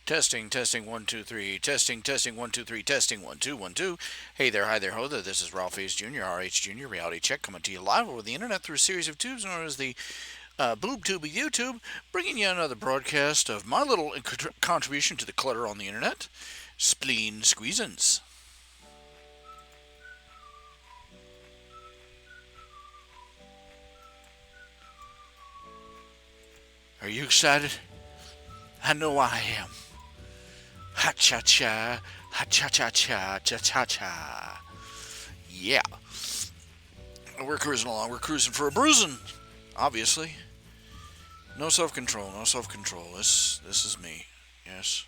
Testing, 1, 2, 3. Testing, 1, 2, 3. Testing, 1, 2, 1, 2. Hey there, hi there, ho there. This is Ralph Hayes Jr., RH Jr., Reality Check, coming to you live over the internet through a series of tubes known as the Boob Tube of YouTube, bringing you another broadcast of my little contribution to the clutter on the internet, Spleen Squeezins. Are you excited? I know I am. Ha cha cha, ha cha cha cha, cha cha cha. Yeah. We're cruising along. We're cruising for a bruising, obviously. No self-control, no self-control. This is me. Yes.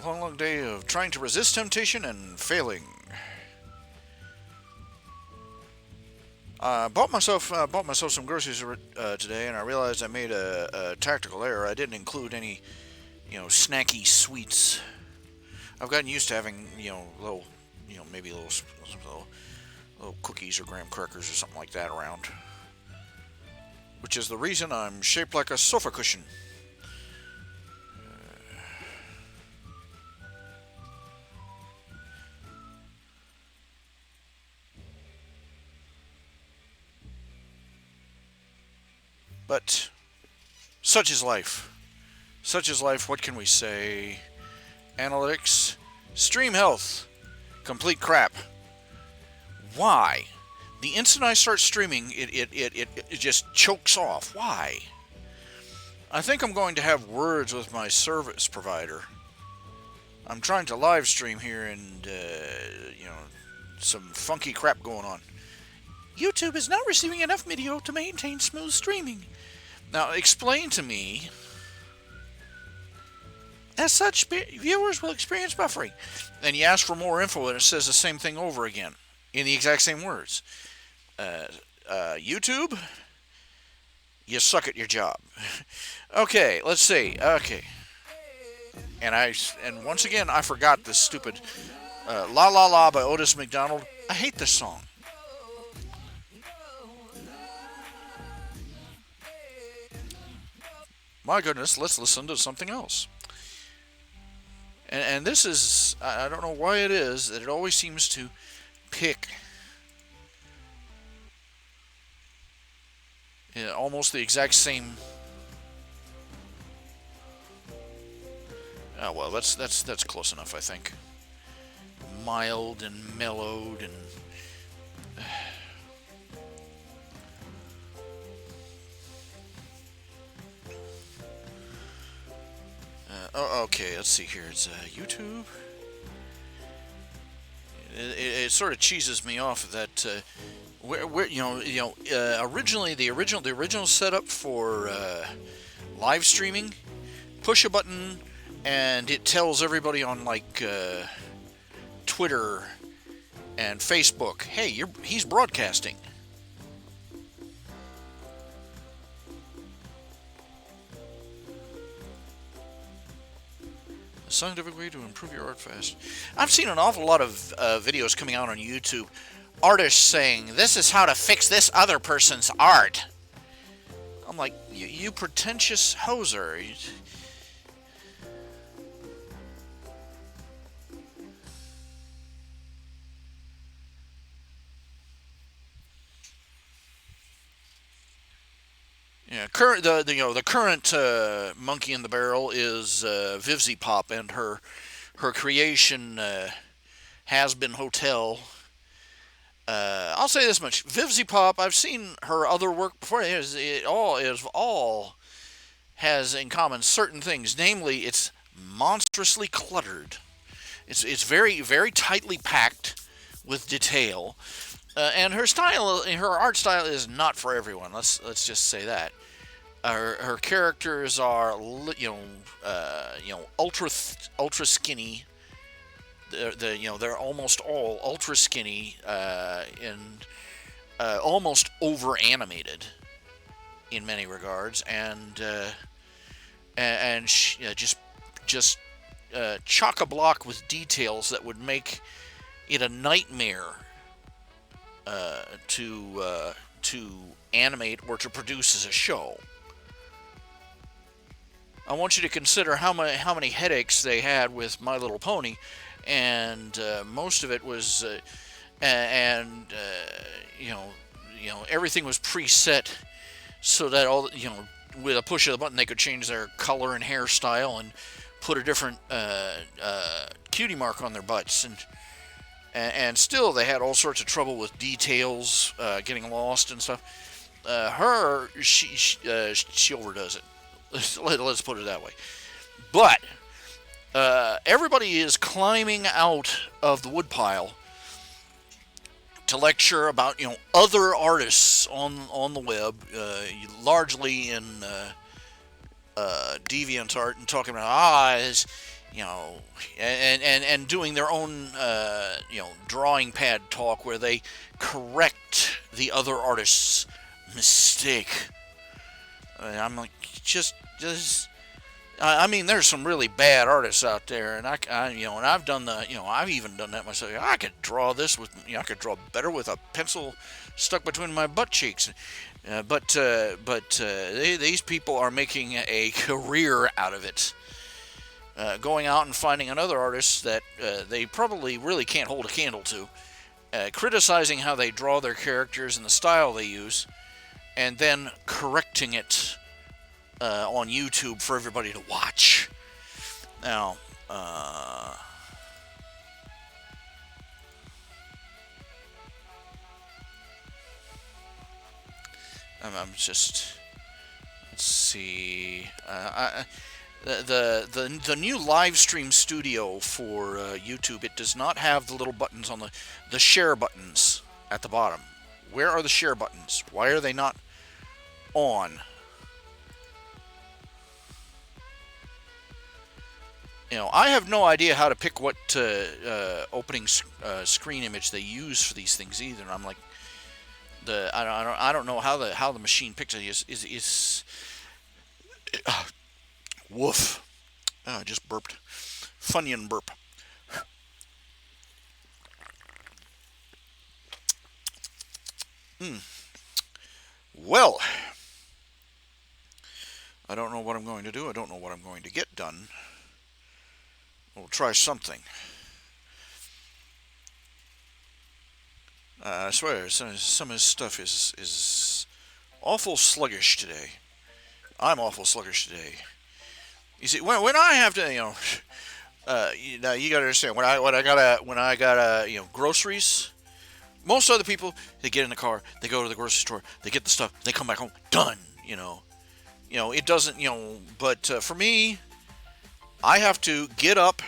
A long day of trying to resist temptation and failing. Bought myself some groceries today, and I realized I made a tactical error. I didn't include any, snacky sweets. I've gotten used to having, little, maybe little cookies or graham crackers or something like that around, which is the reason I'm shaped like a sofa cushion. But such is life. Such is life. What can we say? Analytics, stream health, complete crap. Why? The instant I start streaming, it just chokes off. Why? I think I'm going to have words with my service provider. I'm trying to live stream here, and some funky crap going on. YouTube is not receiving enough video to maintain smooth streaming. Now, explain to me. As such, viewers will experience buffering. And you ask for more info, and it says the same thing over again in the exact same words. YouTube, you suck at your job. Okay, let's see. Okay, and once again, I forgot this stupid "La La La" by Otis McDonald. I hate this song. My goodness, let's listen to something else. And this is, I don't know why it is, that it always seems to pick almost the exact same. Oh, well, that's close enough, I think. Mild and mellowed and. Okay, let's see here. It's YouTube. It sort of cheeses me off that originally the original setup for live streaming, push a button and it tells everybody on Twitter and Facebook, hey, he's broadcasting. Scientific way to improve your art fast. I've seen an awful lot of videos coming out on YouTube. Artists saying, this is how to fix this other person's art. I'm like, you pretentious hoser. Yeah, the current monkey in the barrel is Vivzy Pop and her creation Has Been Hotel. I'll say this much: Vivzy Pop. I've seen her other work before. It all has in common certain things. Namely, it's monstrously cluttered. It's very very tightly packed with detail. And her art style is not for everyone. Let's just say that. Her characters are, ultra skinny. They're almost all ultra skinny and almost over animated in many regards, and just chock a block with details that would make it a nightmare to animate or to produce as a show. I want you to consider how many headaches they had with My Little Pony, and most of it was, and everything was preset so that with a push of the button they could change their color and hairstyle and put a different cutie mark on their butts, and still they had all sorts of trouble with details, getting lost and stuff. She overdoes it. Let's put it that way. But everybody is climbing out of the woodpile to lecture about other artists on the web, largely in DeviantArt, and talking about and doing their own drawing pad talk where they correct the other artist's mistake. I'm like, just I mean, there's some really bad artists out there, and and I've done I've even done that myself. I could draw this with, I could draw better with a pencil stuck between my butt cheeks. But these people are making a career out of it, going out and finding another artist that they probably really can't hold a candle to, criticizing how they draw their characters and the style they use, and then correcting it on YouTube for everybody to watch. Now, I'm just, let's see. The new live stream studio for YouTube, it does not have the little buttons on the share buttons at the bottom. Where are the share buttons? Why are they not on? I have no idea how to pick what opening screen image they use for these things either. And I'm like, I don't know how the machine picks it. Is woof. Oh, I just burped. Funyun burp. Well, I don't know what I'm going to do. I don't know what I'm going to get done. We'll try something. I swear, some of his stuff is awful sluggish today. I'm awful sluggish today. You see, when I have to, now you gotta understand, when I gotta groceries. Most other people, they get in the car, they go to the grocery store, they get the stuff, they come back home, done. It doesn't, But for me, I have to get up.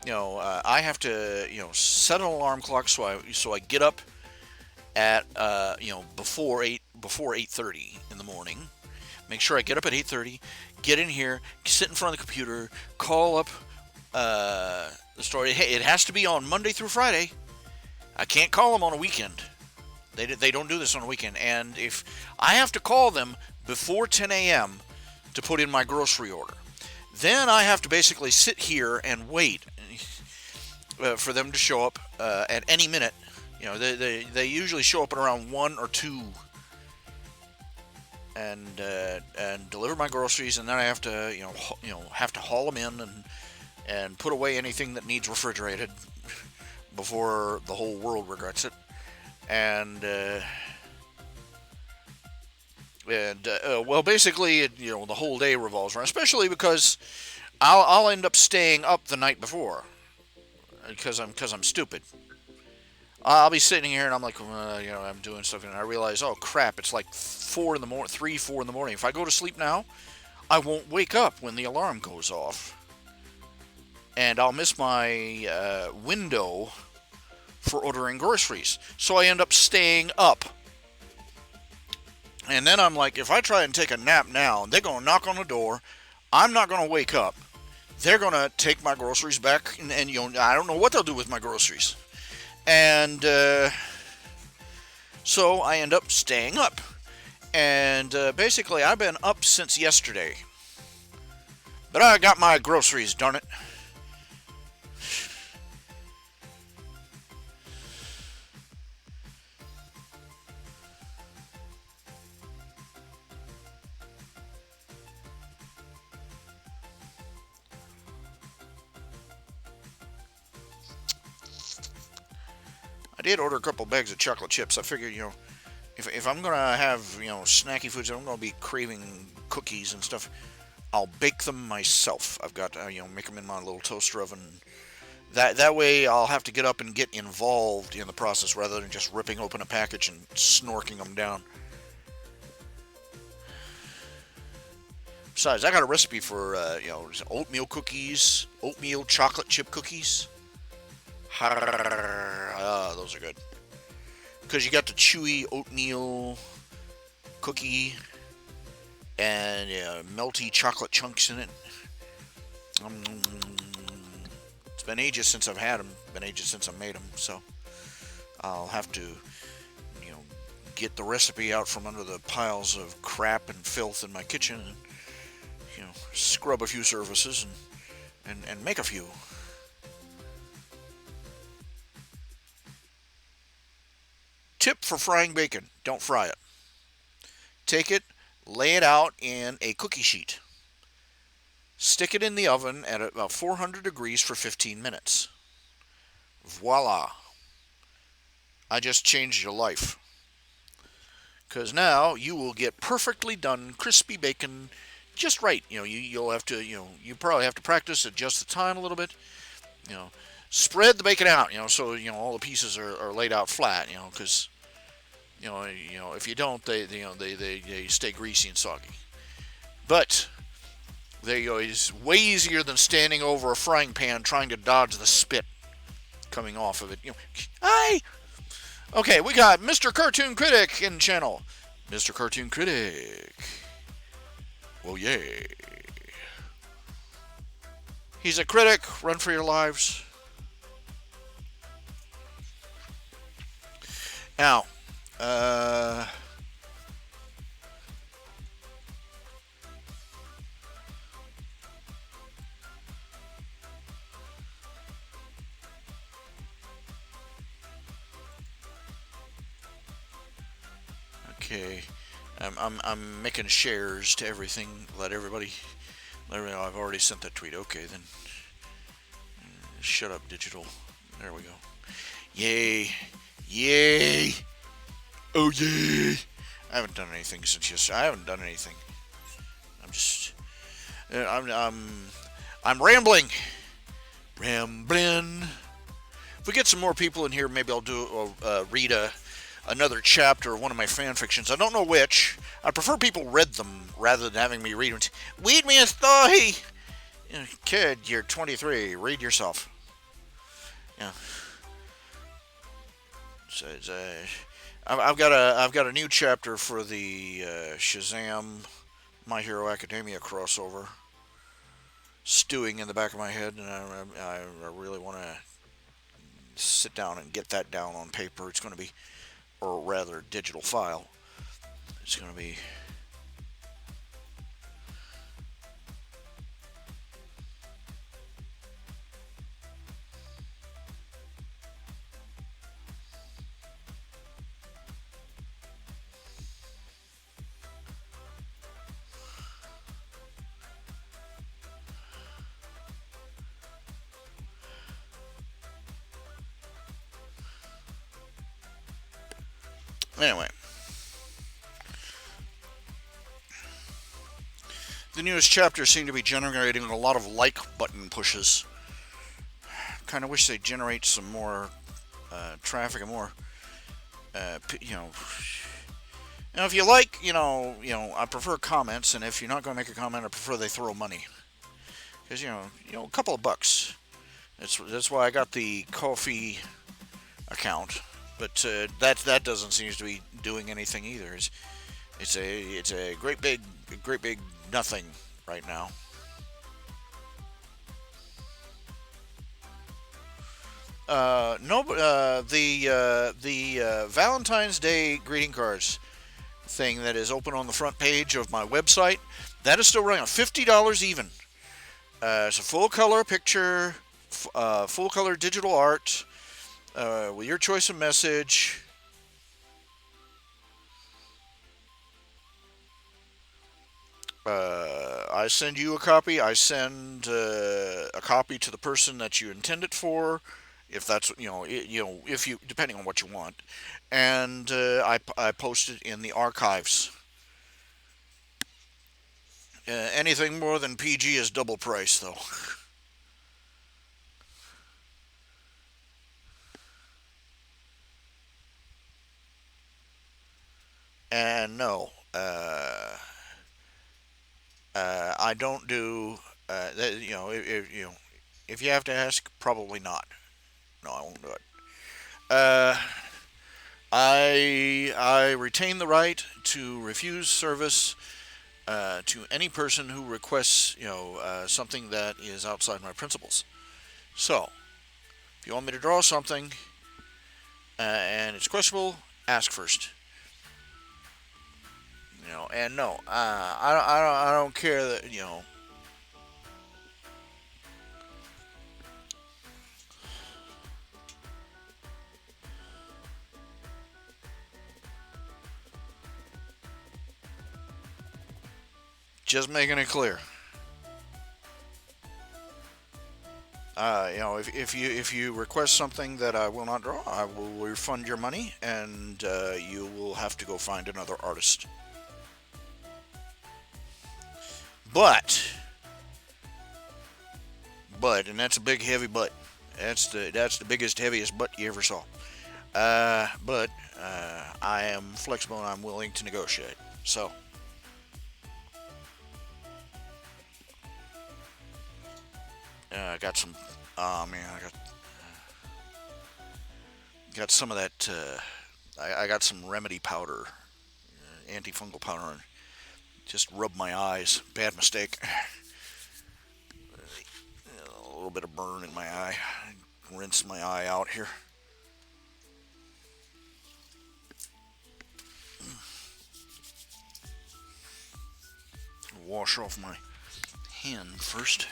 I have to, set an alarm clock so I get up at before 8:30 in the morning. Make sure I get up at 8:30, get in here, sit in front of the computer, call up the store. Hey, it has to be on Monday through Friday. I can't call them on a weekend. They don't do this on a weekend. And if I have to call them before 10 a.m. to put in my grocery order, then I have to basically sit here and wait for them to show up at any minute. They usually show up at around 1 or 2 and deliver my groceries, and then I have to have to haul them in and put away anything that needs refrigerated before the whole world regrets it. And well, basically, the whole day revolves around, especially because I'll end up staying up the night before because I'm stupid. I'll be sitting here and I'm like, I'm doing stuff, and I realize, oh crap, it's like 4 in the morning, 3, 4 in the morning. If I go to sleep now, I won't wake up when the alarm goes off, and I'll miss my window for ordering groceries. So I end up staying up. And then I'm like, if I try and take a nap now, they're going to knock on the door. I'm not going to wake up. They're going to take my groceries back, and I don't know what they'll do with my groceries. And so I end up staying up. And basically, I've been up since yesterday. But I got my groceries, darn it. I did order a couple bags of chocolate chips. I figured, if I'm gonna have snacky foods, I'm gonna be craving cookies and stuff. I'll bake them myself. I've got make them in my little toaster oven. That way I'll have to get up and get involved in the process rather than just ripping open a package and snorking them down. Besides, I got a recipe for oatmeal cookies, oatmeal chocolate chip cookies. Those are good because you got the chewy oatmeal cookie and melty chocolate chunks in it. It's been ages since I've had them. Been ages since I made them, so I'll have to, get the recipe out from under the piles of crap and filth in my kitchen and, scrub a few surfaces and make a few. Tip for frying bacon: don't fry it. Take it, lay it out in a cookie sheet. Stick it in the oven at about 400 degrees for 15 minutes. Voila. I just changed your life. Because now you will get perfectly done crispy bacon just right. You'll have to, you probably have to practice, adjust the time a little bit. Spread the bacon out, so, all the pieces are laid out flat, because, if you don't, they stay greasy and soggy. But there you go. It's way easier than standing over a frying pan trying to dodge the spit coming off of it. Hi! Okay, we got Mr. Cartoon Critic in the channel. Mr. Cartoon Critic. Well, yay. He's a critic. Run for your lives. Now, okay, I'm making shares to everything. Let everybody know I've already sent that tweet. Okay, then shut up, digital. There we go. Yay, yay, oh yay! I haven't done anything since yesterday. I haven't done anything. I'm rambling. If we get some more people in here, maybe I'll read another chapter of one of my fan fictions. I don't know which. I prefer people read them rather than having me read them. Read me a story. Kid, you're 23. Read yourself. Yeah. So I've got a new chapter for the Shazam My Hero Academia crossover stewing in the back of my head, and I really want to sit down and get that down on paper. It's going to be, or rather, digital file. It's going to be. Anyway, the newest chapters seem to be generating a lot of like button pushes. Kind of wish they'd generate some more traffic and more, if you like, I prefer comments, and if you're not going to make a comment, I prefer they throw money, because a couple of bucks. That's why I got the Ko-fi account. But that doesn't seem to be doing anything either. It's a great big nothing right now. No, the Valentine's Day greeting cards thing that is open on the front page of my website, that is still running on $50 even. It's a full color picture, full color digital art. With your choice of message. I send you a copy. I send a copy to the person that you intend it for. if that's if you depending on what you want, and I post it in the archives. Anything more than PG is double price, though. And no, I don't do. If you have to ask, probably not. No, I won't do it. Uh, I retain the right to refuse service to any person who requests something that is outside my principles. So, if you want me to draw something and it's questionable, ask first. And no, I don't care that just making it clear. If you request something that I will not draw, I will refund your money, and you will have to go find another artist. But, and that's a big heavy but. That's the biggest, heaviest butt you ever saw. But I am flexible and I'm willing to negotiate. So, I got some. Oh man, I got some of that. I got some remedy powder, antifungal powder, and just rub my eyes. Bad mistake. A little bit of burn in my eye. Rinse my eye out here. Wash off my hand first.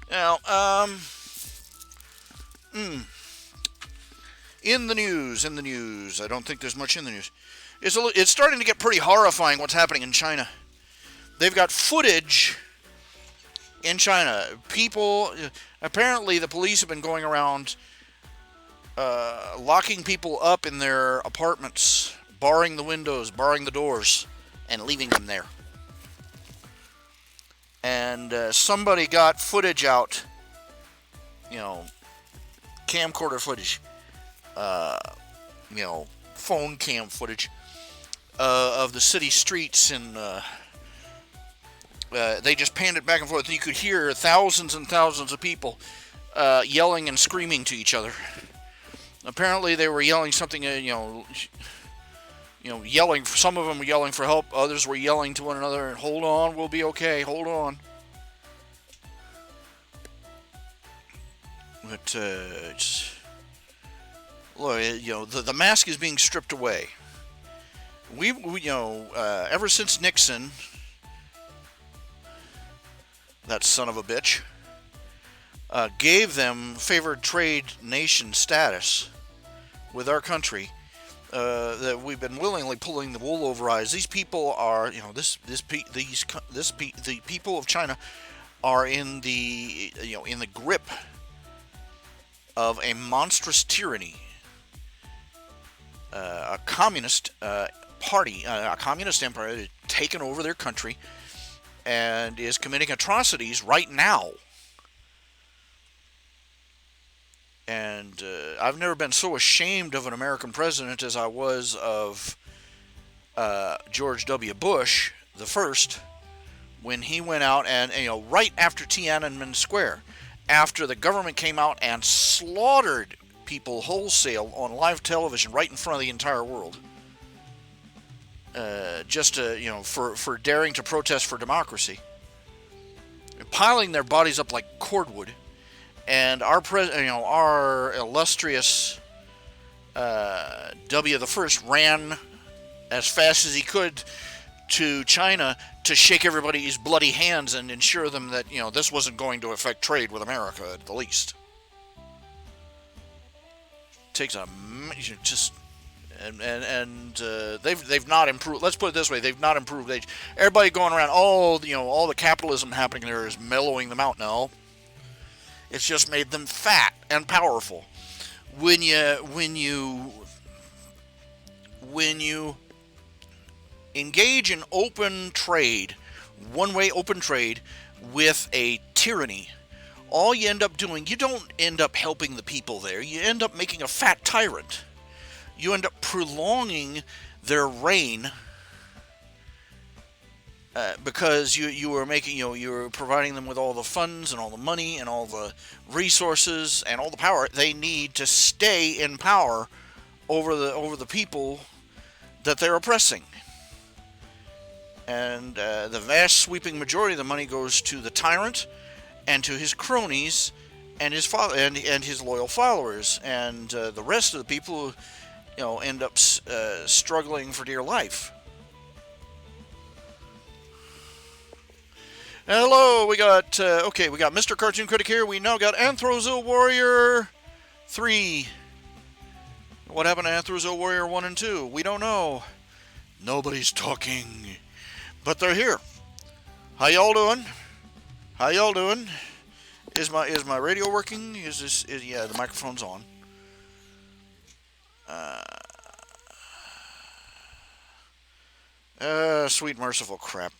Now, in the news. I don't think there's much in the news. It's starting to get pretty horrifying what's happening in China. They've got footage in China. People, apparently the police have been going around locking people up in their apartments, barring the windows, barring the doors, and leaving them there. And somebody got footage out, camcorder footage, phone cam footage of the city streets, and they just panned it back and forth. You could hear thousands and thousands of people yelling and screaming to each other. Apparently, they were yelling something, yelling. Some of them were yelling for help. Others were yelling to one another, "Hold on, we'll be okay. Hold on." But look, the mask is being stripped away. We ever since Nixon, that son of a bitch, gave them favored trade nation status with our country. That we've been willingly pulling the wool over eyes. These people are, the people of China are in the grip of a monstrous tyranny, a communist party, a communist empire that has taken over their country and is committing atrocities right now. And I've never been so ashamed of an American president as I was of George W. Bush, the first, when he went out and, right after Tiananmen Square, after the government came out and slaughtered people wholesale on live television right in front of the entire world, just to, for daring to protest for democracy, piling their bodies up like cordwood. And our illustrious W. the First ran as fast as he could to China to shake everybody's bloody hands and ensure them that this wasn't going to affect trade with America at the least. Takes a just and they've not improved. Let's put it this way: they've not improved. Everybody going around, all the capitalism happening there is mellowing them out now. It's just made them fat and powerful. When you engage in open trade, one-way open trade with a tyranny, all you end up doing, you don't end up helping the people there. You end up making a fat tyrant. You end up prolonging their reign because you were making, you were providing them with all the funds and all the money and all the resources and all the power they need to stay in power over the people that they're oppressing. And the vast sweeping majority of the money goes to the tyrant and to his cronies and his and his loyal followers, and the rest of the people, end up struggling for dear life. Hello, we got we got Mr. Cartoon Critic here. We now got Anthrozo Warrior 3. What happened to Anthrozo Warrior 1 and 2? We don't know. Nobody's talking, but they're here. How y'all doing? How y'all doing? Is my radio working? Yeah, the microphone's on. Sweet merciful crap.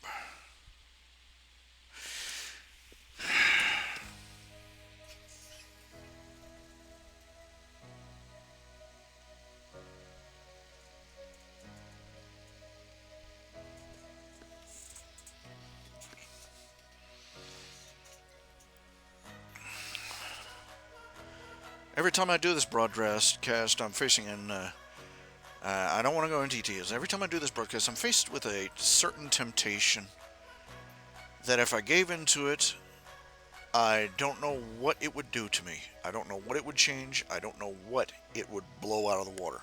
Every time I do this broadcast, I'm facing I don't want to go into details. Every time I do this broadcast, I'm faced with a certain temptation that if I gave into it, I don't know what it would do to me. I don't know what it would change. I don't know what it would blow out of the water.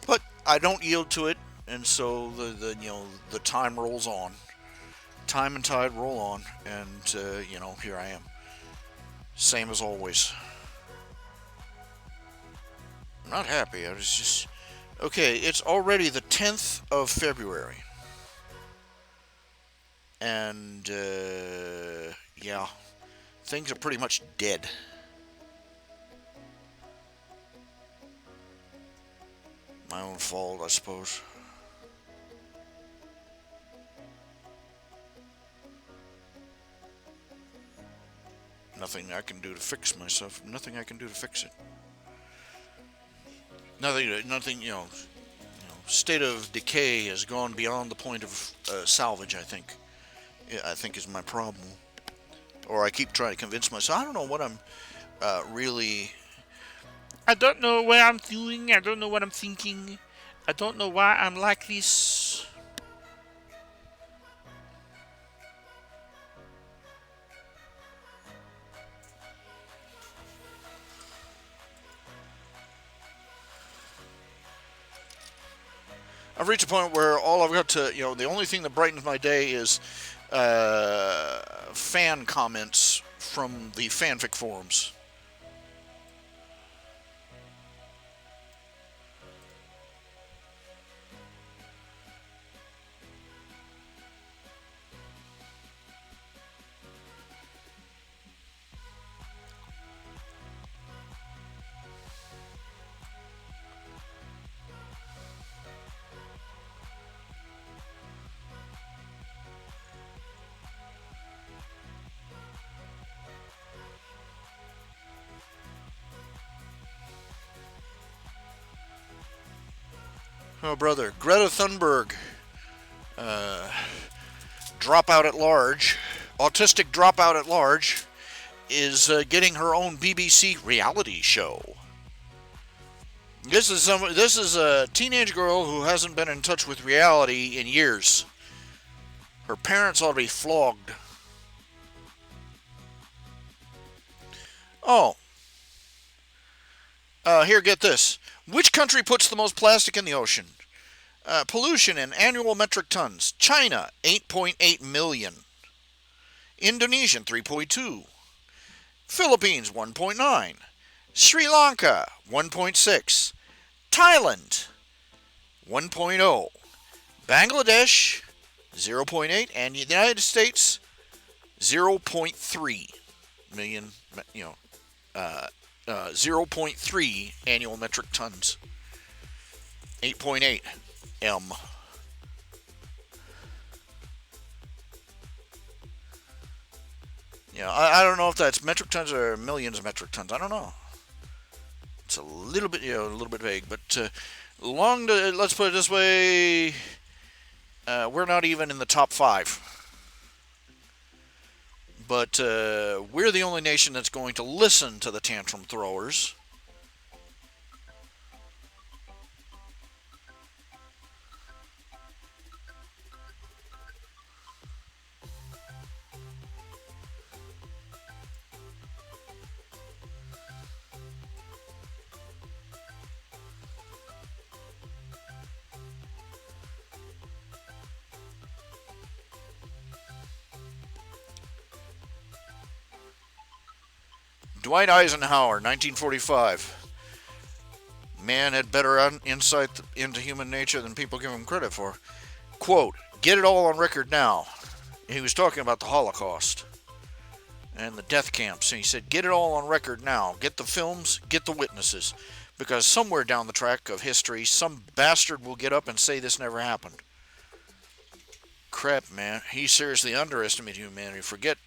But I don't yield to it, and so the time rolls on. Time and tide roll on, and here I am. Same as always. I'm not happy. I was just okay. It's already the 10th of February, and things are pretty much dead. My own fault, I suppose. Nothing I can do to fix myself. Nothing I can do to fix it. Nothing. State of decay has gone beyond the point of salvage. I think is my problem. Or I keep trying to convince myself. I don't know what I'm really. I don't know what I'm doing. I don't know what I'm thinking. I don't know why I'm like this. I've reached a point where all I've got to, the only thing that brightens my day is fan comments from the fanfic forums. Oh, brother. Greta Thunberg. Dropout at large. Autistic dropout at large is getting her own BBC reality show. This is a teenage girl who hasn't been in touch with reality in years. Her parents ought to be flogged. Oh, here, get this. Which country puts the most plastic in the ocean? Pollution in annual metric tons. China, 8.8 million. Indonesian, 3.2. Philippines, 1.9. Sri Lanka, 1.6. Thailand, 1.0. Bangladesh, 0.8. And the United States, 0.3 million, zero point 0.3 annual metric tons. 8.8 M. Yeah, I don't know if that's metric tons or millions of metric tons. I don't know. It's a little bit, a little bit vague. But let's put it this way: we're not even in the top five. But we're the only nation that's going to listen to the tantrum throwers. Dwight Eisenhower, 1945. Man had better insight into human nature than people give him credit for. Quote, get it all on record now. He was talking about the Holocaust and the death camps. And he said, get it all on record now. Get the films, get the witnesses. Because somewhere down the track of history, some bastard will get up and say this never happened. Crap, man. He seriously underestimated humanity. Forget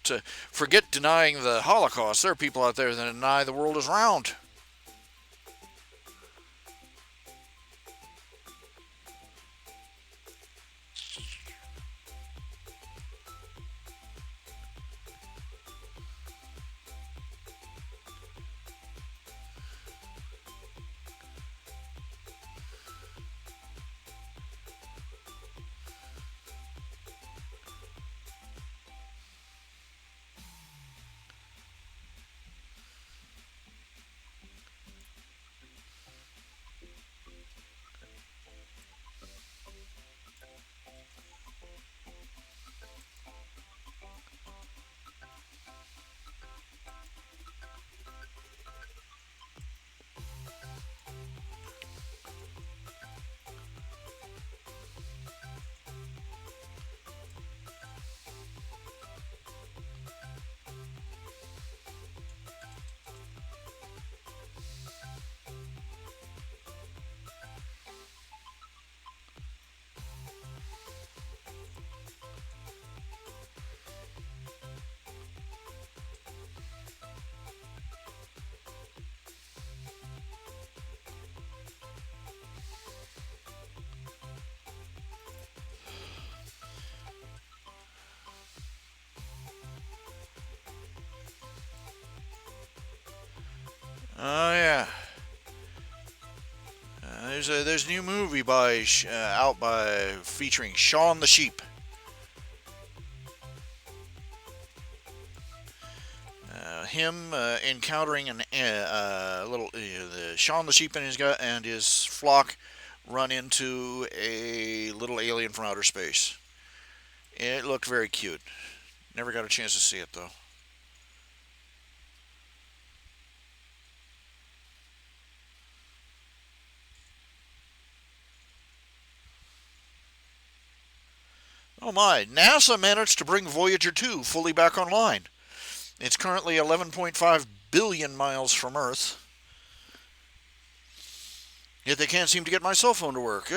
denying the Holocaust. There are people out there that deny the world is round. Oh yeah. There's a new movie out by featuring Shaun the Sheep. Him encountering the Shaun the Sheep and his flock run into a little alien from outer space. It looked very cute. Never got a chance to see it though. Oh my, NASA managed to bring Voyager 2 fully back online. It's currently 11.5 billion miles from Earth. Yet they can't seem to get my cell phone to work.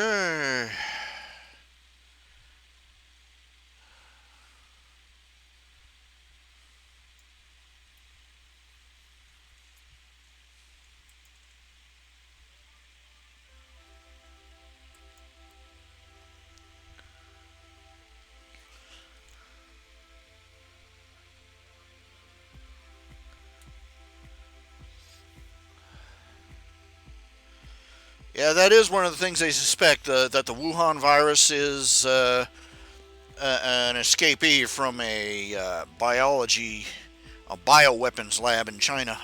Yeah, that is one of the things they suspect, that the Wuhan virus is an escapee from a bioweapons lab in China.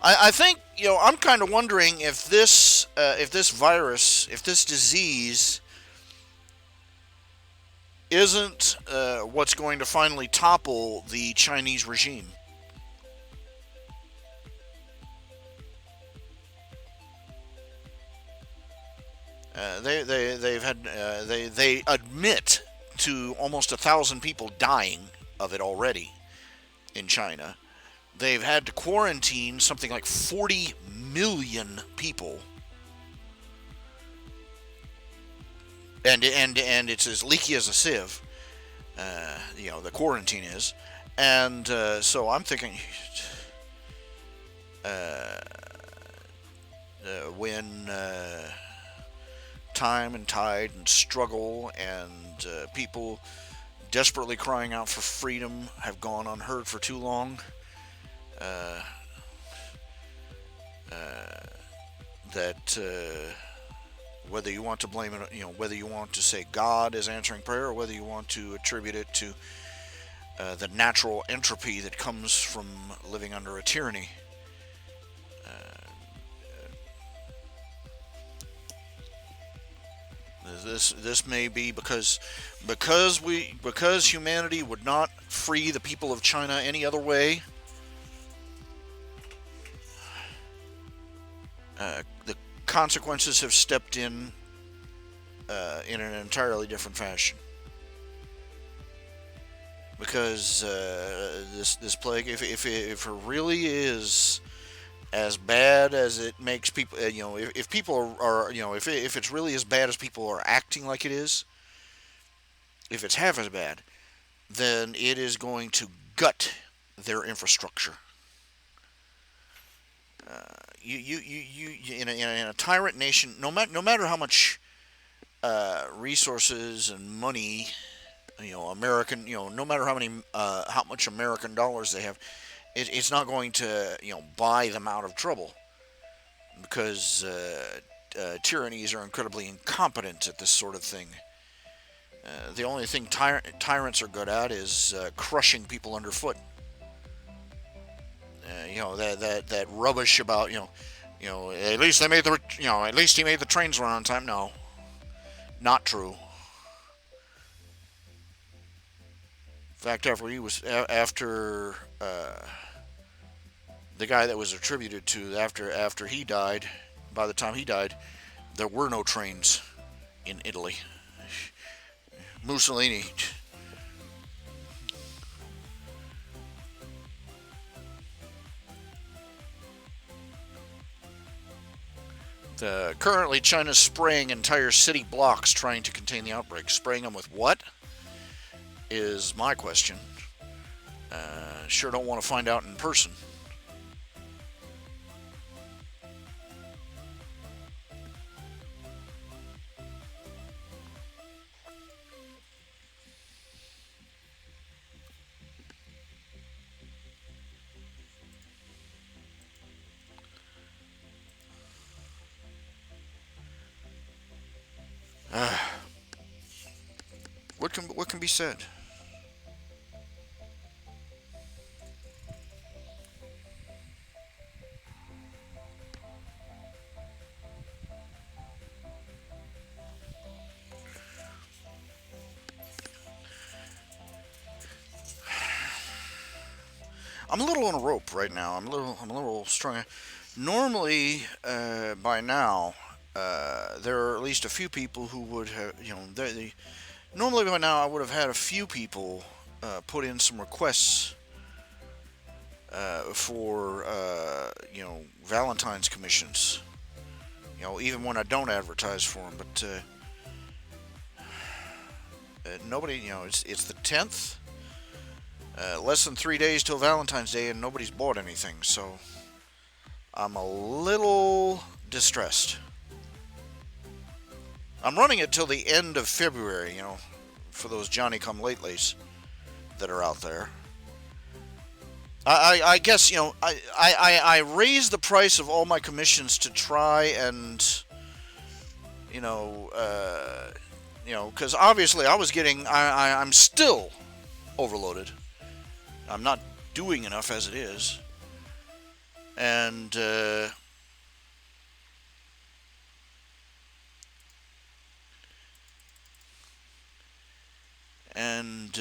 I think I'm kind of wondering if this virus, if this disease isn't what's going to finally topple the Chinese regime. They've had they admit to almost 1,000 people dying of it already in China. They've had to quarantine something like 40 million people, and it's as leaky as a sieve. The quarantine is, and so I'm thinking, uh, when time and tide and struggle and people desperately crying out for freedom have gone unheard for too long. Uh, uh, that whether you want to blame it, whether you want to say God is answering prayer, or whether you want to attribute it to the natural entropy that comes from living under a tyranny. This may be because humanity would not free the people of China any other way. The consequences have stepped in an entirely different fashion. Because this plague, if it really is as bad as it makes people, if people are if it's really as bad as people are acting like it is, if it's half as bad, then it is going to gut their infrastructure. In a tyrant nation, no matter how much resources and money, American, no matter how much American dollars they have, it's not going to buy them out of trouble, because tyrannies are incredibly incompetent at this sort of thing. The only thing tyrants are good at is crushing people underfoot. That rubbish about at least they made the at least he made the trains run on time. No, not true. In fact, after the guy that was attributed to after he died, by the time he died, there were no trains in Italy. Mussolini. Currently, China's spraying entire city blocks trying to contain the outbreak. Spraying them with what? Is my question. Sure don't want to find out in person. Uh, what can be said? I'm a little on a rope right now. I'm a little strung. Normally, by now, there are at least a few people who would have, normally by now I would have had a few people put in some requests for, Valentine's commissions. Even when I don't advertise for them, but nobody, it's the 10th. Less than 3 days till Valentine's Day, and nobody's bought anything, so I'm a little distressed. I'm running it till the end of February, for those Johnny come latelys that are out there. I guess, I raised the price of all my commissions to try and, you know, uh, because obviously I'm still overloaded. I'm not doing enough as it is. And and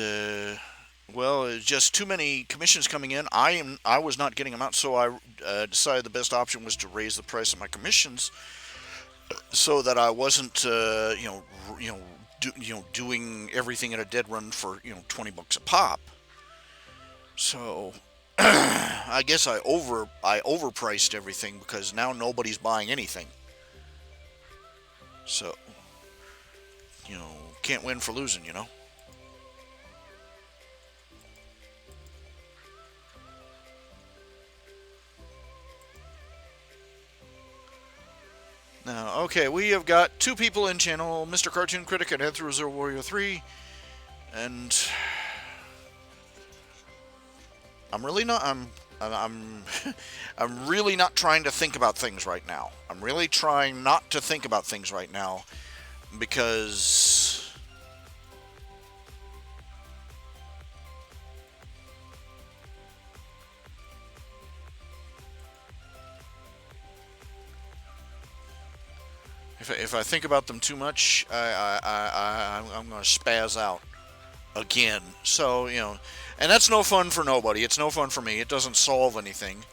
well, it's just too many commissions coming in. I was not getting them out, so I decided the best option was to raise the price of my commissions so that I wasn't doing everything at a dead run for $20 a pop. So I guess I overpriced everything because now nobody's buying anything. So can't win for losing. Now, okay, we have got two people in channel, Mr. Cartoon Critic and Head Through Zero Warrior 3, and I'm really not. I'm I'm really not trying to think about things right now. I'm really trying not to think about things right now because if I think about them too much, I'm going to spaz out again. So, and that's no fun for nobody. It's no fun for me. It doesn't solve anything.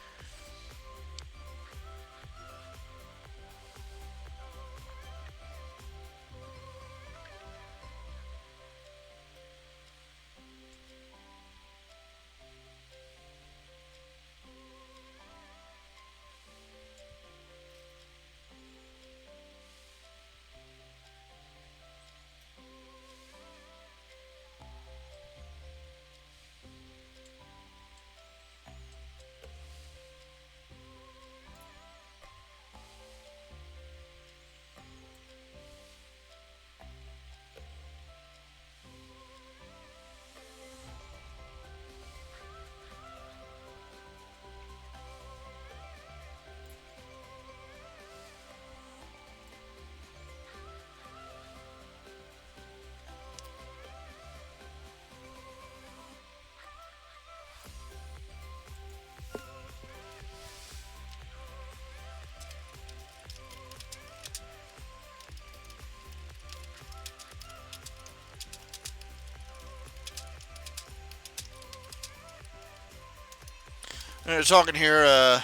Talking here, I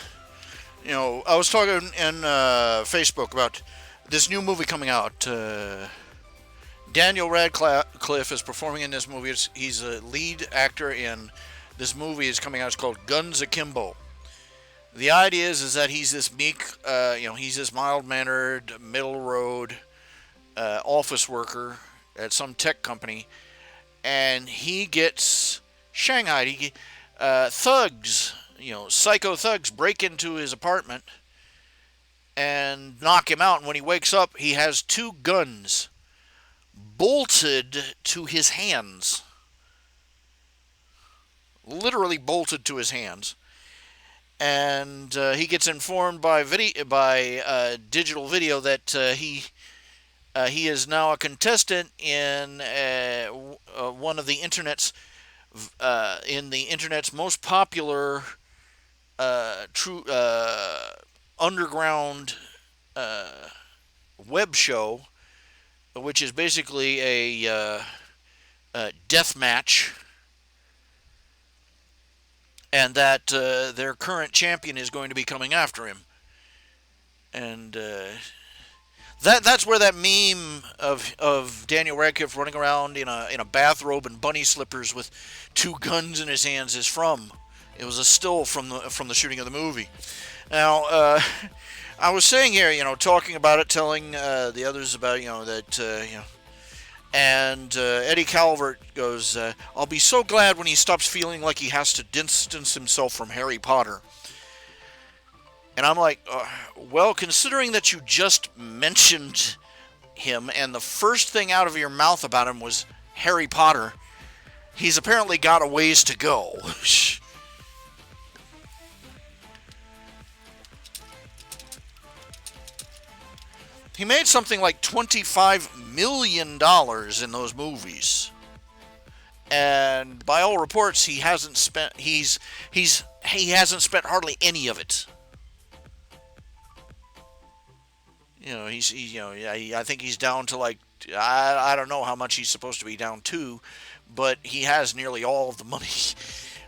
was talking in Facebook about this new movie coming out. Daniel Radcliffe is performing in this movie. He's a lead actor in this movie. Is coming out. It's called Guns Akimbo. The idea is that he's this meek, he's this mild-mannered, middle-road office worker at some tech company, and he gets shanghaied. Thugs, psycho thugs, break into his apartment and knock him out. And when he wakes up, he has two guns bolted to his hands, literally bolted to his hands. And he gets informed by digital video that he is now a contestant in one of the internet's most popular true underground web show, which is basically a death match, and that their current champion is going to be coming after him. And that's where that meme of Daniel Radcliffe running around in a bathrobe and bunny slippers with two guns in his hands is from. It was a still from the shooting of the movie. Now, I was saying here, talking about it, telling the others about, that, and Eddie Calvert goes, I'll be so glad when he stops feeling like he has to distance himself from Harry Potter. And I'm like, well, considering that you just mentioned him and the first thing out of your mouth about him was Harry Potter, he's apparently got a ways to go. He made something like $25 million in those movies. And by all reports, he hasn't spent hardly any of it. I think he's down to like I don't know how much he's supposed to be down to, but he has nearly all of the money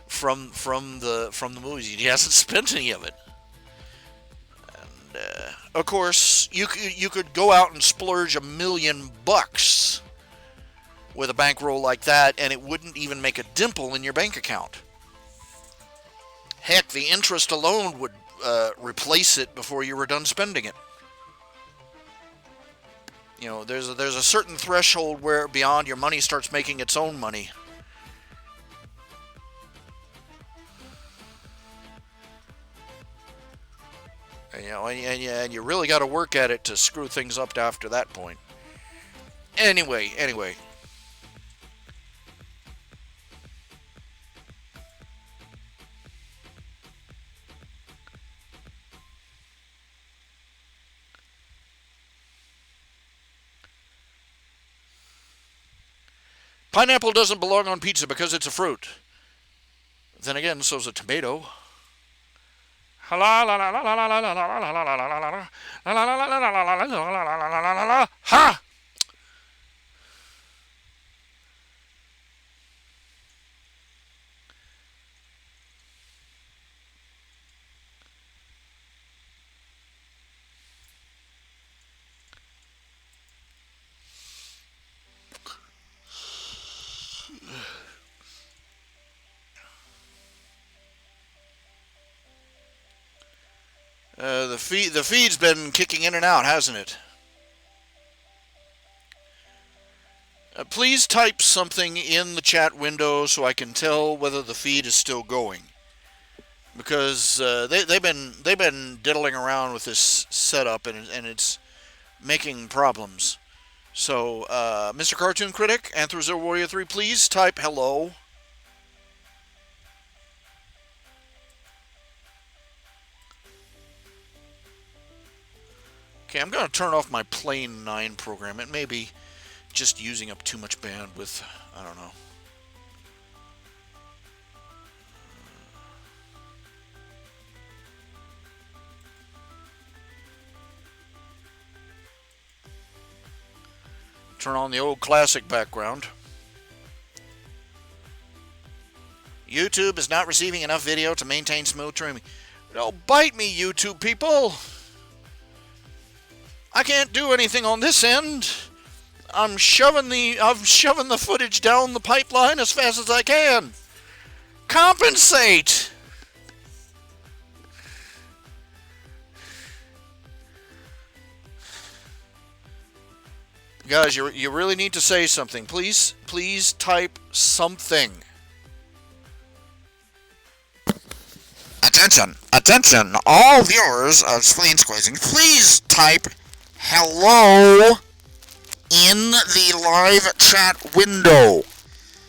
from the movies. He hasn't spent any of it. Of course, you could go out and splurge $1,000,000 with a bankroll like that, and it wouldn't even make a dimple in your bank account. Heck, the interest alone would replace it before you were done spending it. There's a certain threshold where beyond your money starts making its own money. And you really got to work at it to screw things up after that point. Anyway. Pineapple doesn't belong on pizza because it's a fruit. Then again, so's a tomato. Ha! The feed's been kicking in and out, hasn't it? Please type something in the chat window so I can tell whether the feed is still going. Because they've been diddling around with this setup and it's making problems. So, Mr. Cartoon Critic, Anthrozo Warrior 3, please type hello. Okay, I'm going to turn off my Plane 9 program. It may be just using up too much bandwidth. I don't know. Turn on the old classic background. YouTube is not receiving enough video to maintain smooth streaming. Don't bite me, YouTube people. I can't do anything on this end. I'm shoving the footage down the pipeline as fast as I can. Compensate. Guys, you really need to say something. Please type something. Attention, all viewers of Spleen Squeezin, please type hello in the live chat window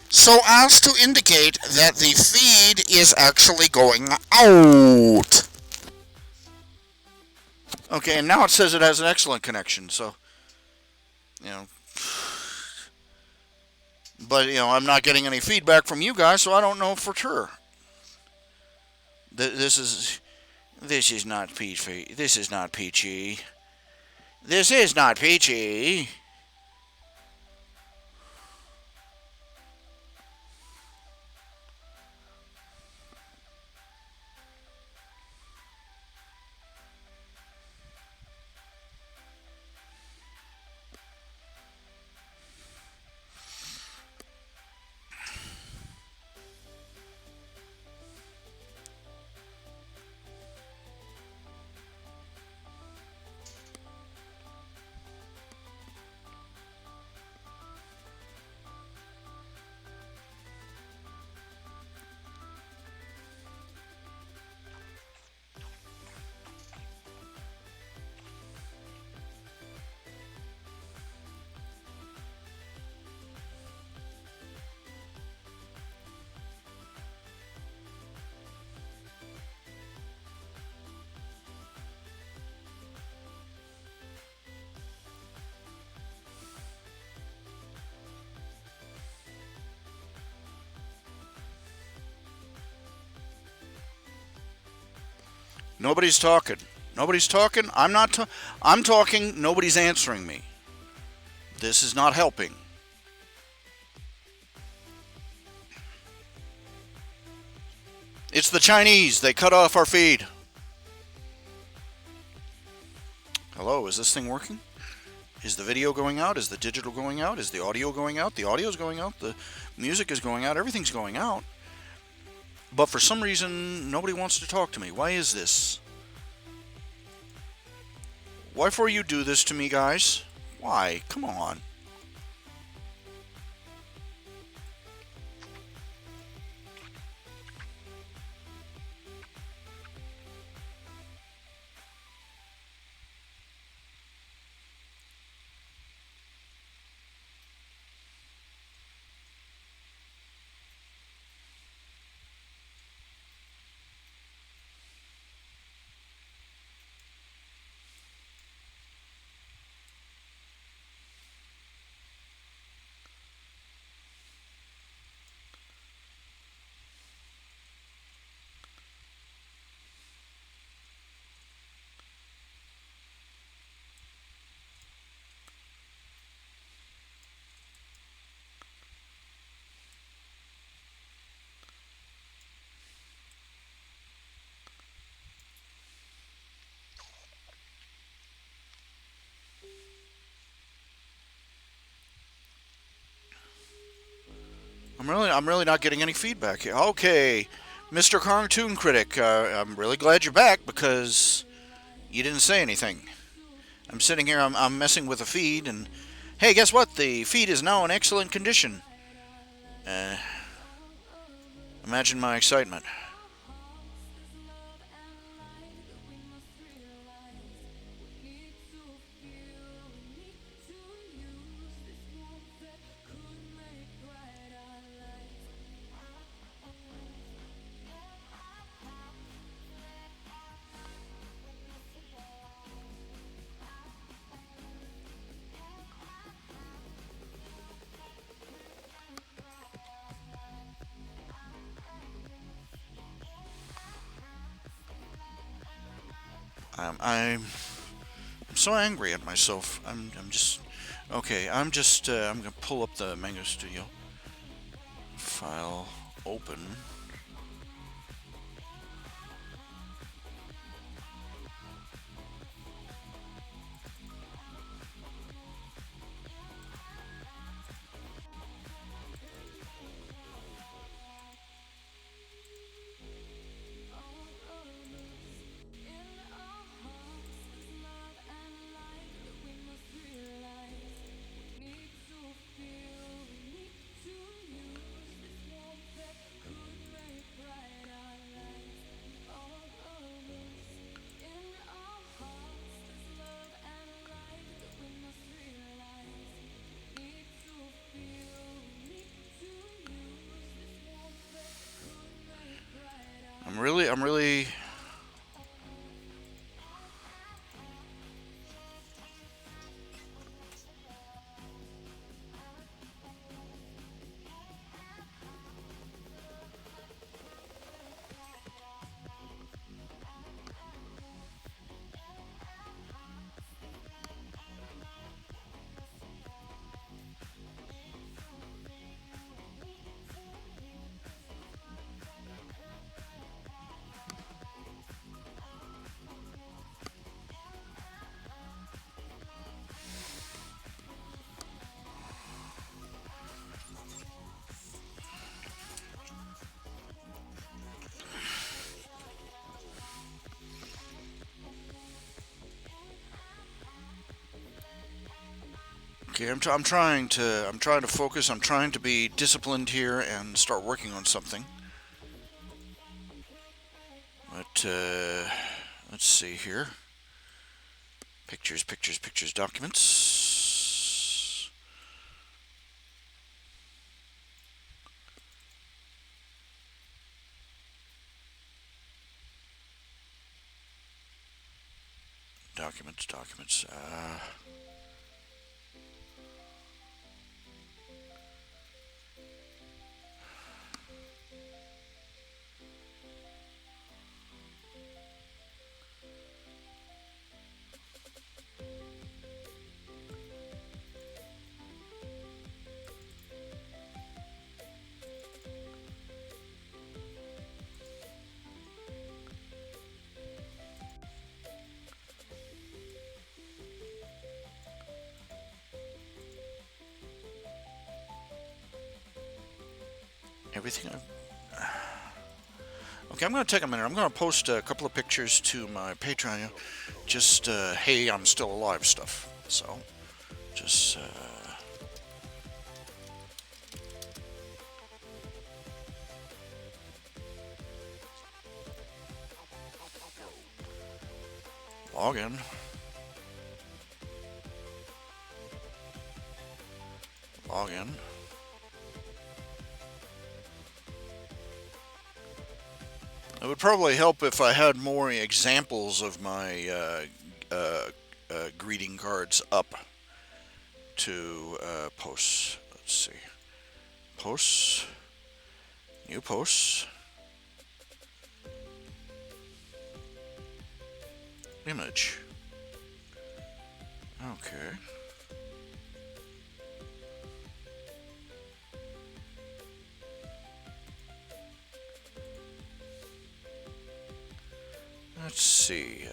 so as to indicate that the feed is actually going out. Okay, and now it says it has an excellent connection, so, but, I'm not getting any feedback from you guys, so I don't know for sure. This is not peachy. This is not peachy. This is not peachy. Nobody's talking. Nobody's talking. I'm talking. Nobody's answering me. This is not helping. It's the Chinese. They cut off our feed. Hello, is this thing working? Is the video going out? Is the digital going out? Is the audio going out? The audio is going out. The music is going out. Everything's going out. But for some reason, nobody wants to talk to me. Why is this? Why for you do this to me, guys? Why? Come on. I'm really not getting any feedback here. Okay, Mr. Cartoon Critic, I'm really glad you're back because you didn't say anything. I'm sitting here, I'm messing with the feed, and hey, guess what? The feed is now in excellent condition. Uh, Imagine my excitement. I'm so angry at myself. I'm just okay. I'm gonna pull up the Mango Studio file. Open. I'm really. Okay, I'm trying to focus. I'm trying to be disciplined here and start working on something. But let's see here. Pictures, pictures, pictures, documents. Documents, documents. everything. Okay, I'm going to take a minute. I'm going to post a couple of pictures to my Patreon. Just, hey, I'm still alive stuff. So, just, log in. Log in. It would probably help if I had more examples of my greeting cards up to posts. Let's see. Posts. New posts. Image. Okay. Let's see,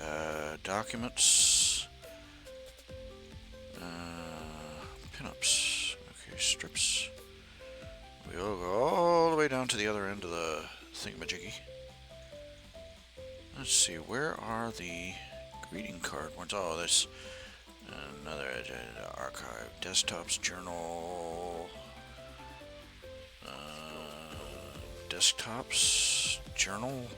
documents, pinups, okay, strips. We'll go all the way down to the other end of the thingamajiggy. Let's see, where are the greeting card ones? Oh, this, another archive, desktops, journal, desktops, journal,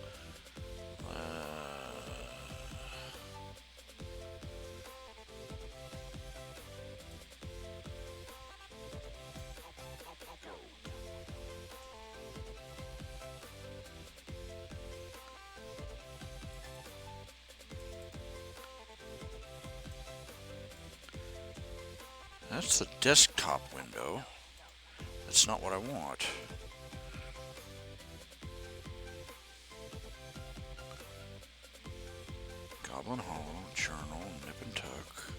that's the desktop window. That's not what I want. Goblin Hollow, journal, nip and tuck.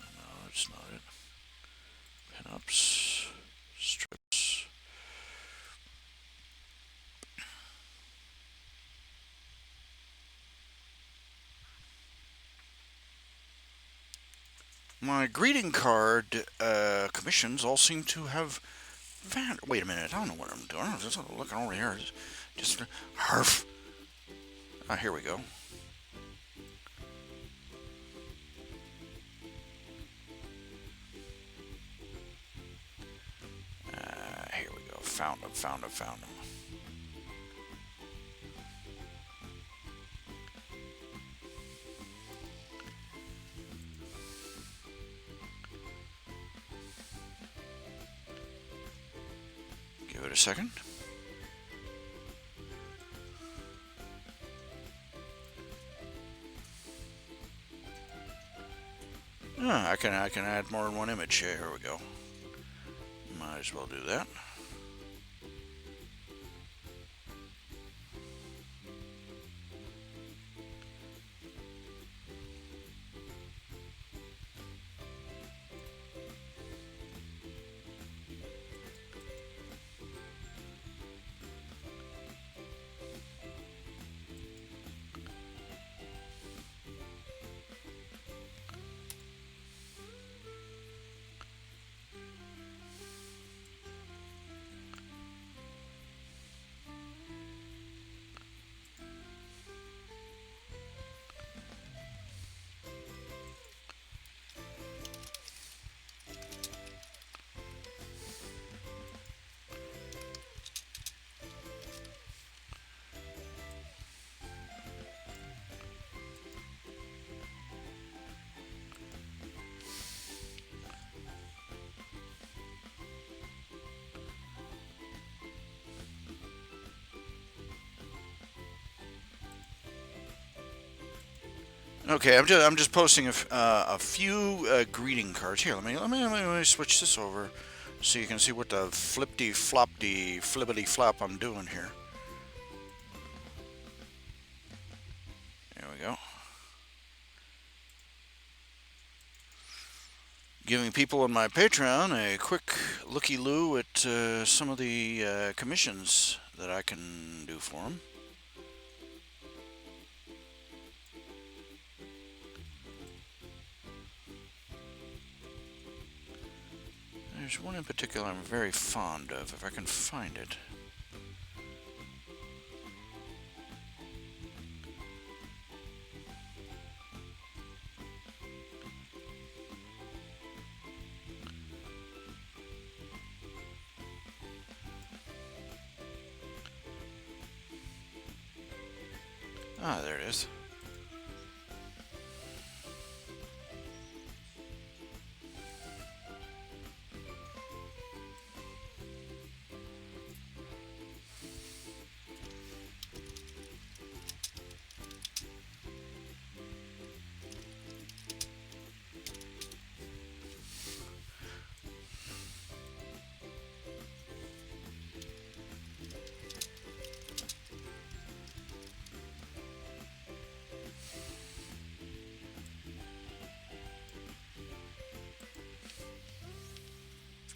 No, it's not it. Pinups, strips. My greeting card commissions all seem to have vanished. Wait a minute, I don't know what I'm doing. I'm just looking over here. Just harf. Ah, here we go. Here we go. Found him. Give it a second. I can add more than one image. Here we go. Might as well do that. Okay, I'm just posting a few greeting cards here. Let me switch this over so you can see what the flippity flop I'm doing here. There we go. Giving people on my Patreon a quick looky-loo at some of the commissions that I can do for them. There's one in particular I'm very fond of, if I can find it. Ah, there it is.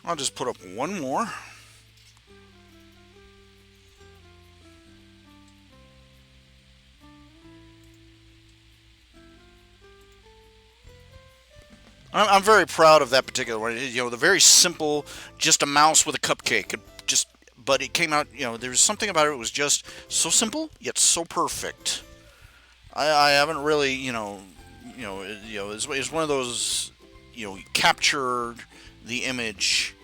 I'll just put up one more. I'm very proud of that particular one. You know, the very simple, just a mouse with a cupcake. But it came out. You know, there's something about it. It was just so simple yet so perfect. I haven't really, it's one of those, captured the image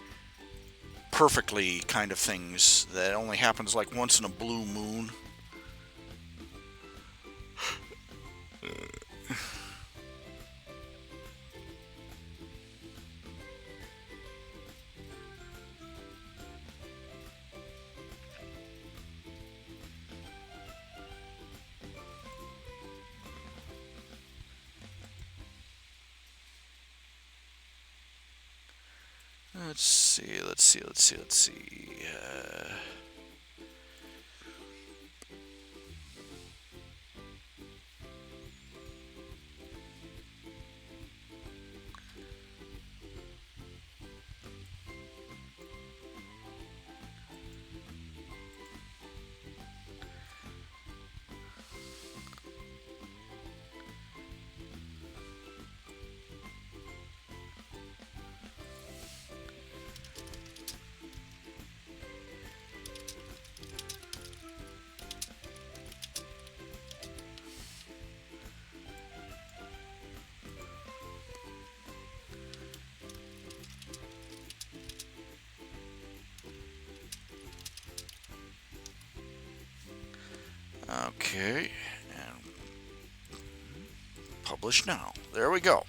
perfectly kind of things that only happens like once in a blue moon. Let's see. Okay, and publish now. There we go.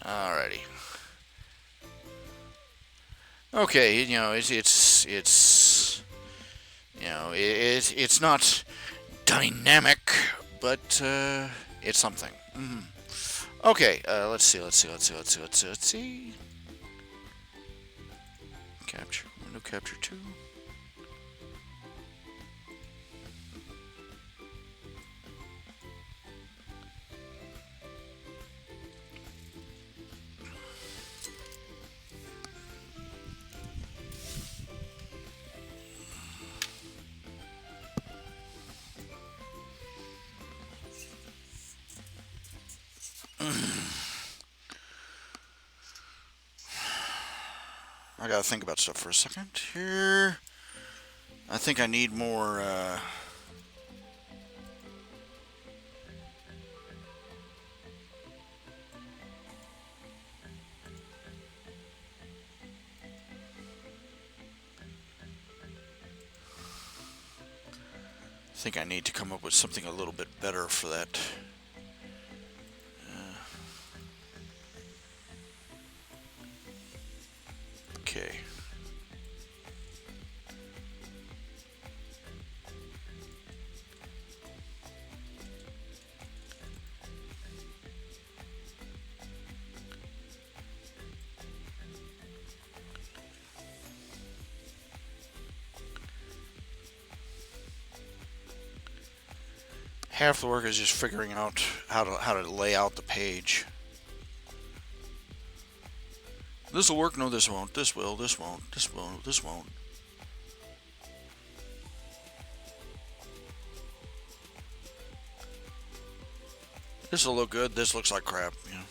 Alrighty. Okay, it's not dynamic, but it's something. Okay, let's see. Capture, window capture 2. I gotta think about stuff for a second here. I think I need more, I think I need to come up with something a little bit better for that. Okay. Half the work is just figuring out how to lay out the page. This will work. No, this won't. This will. This won't. This will. This won't. This will look good. This looks like crap. You know.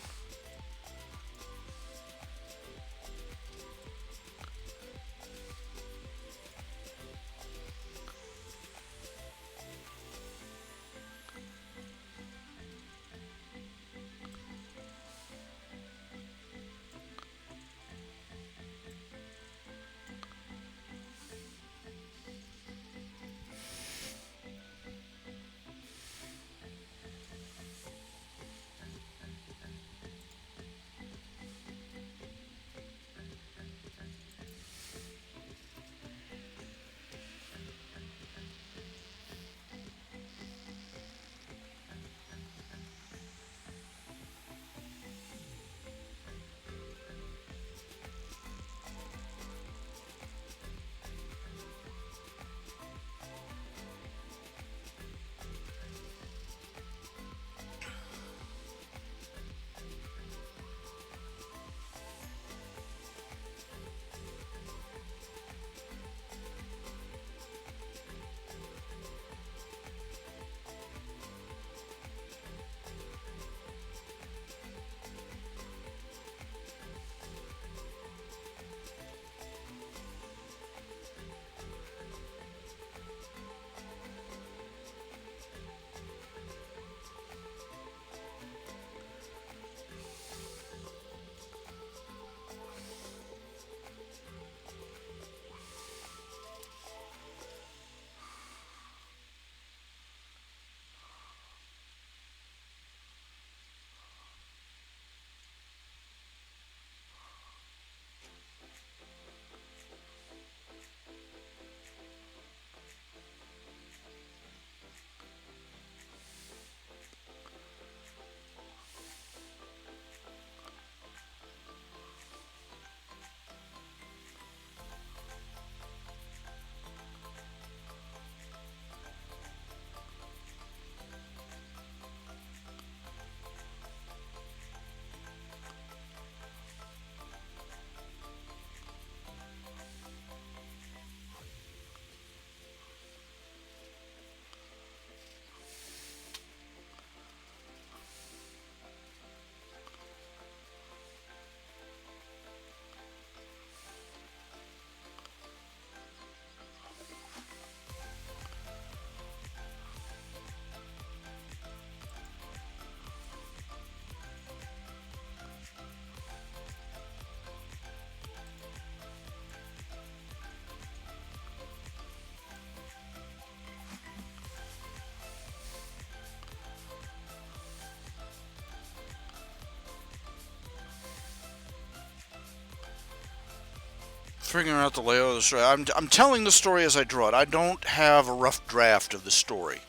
Figuring out the layout of the story. I'm telling the story as I draw it. I don't have a rough draft of the story.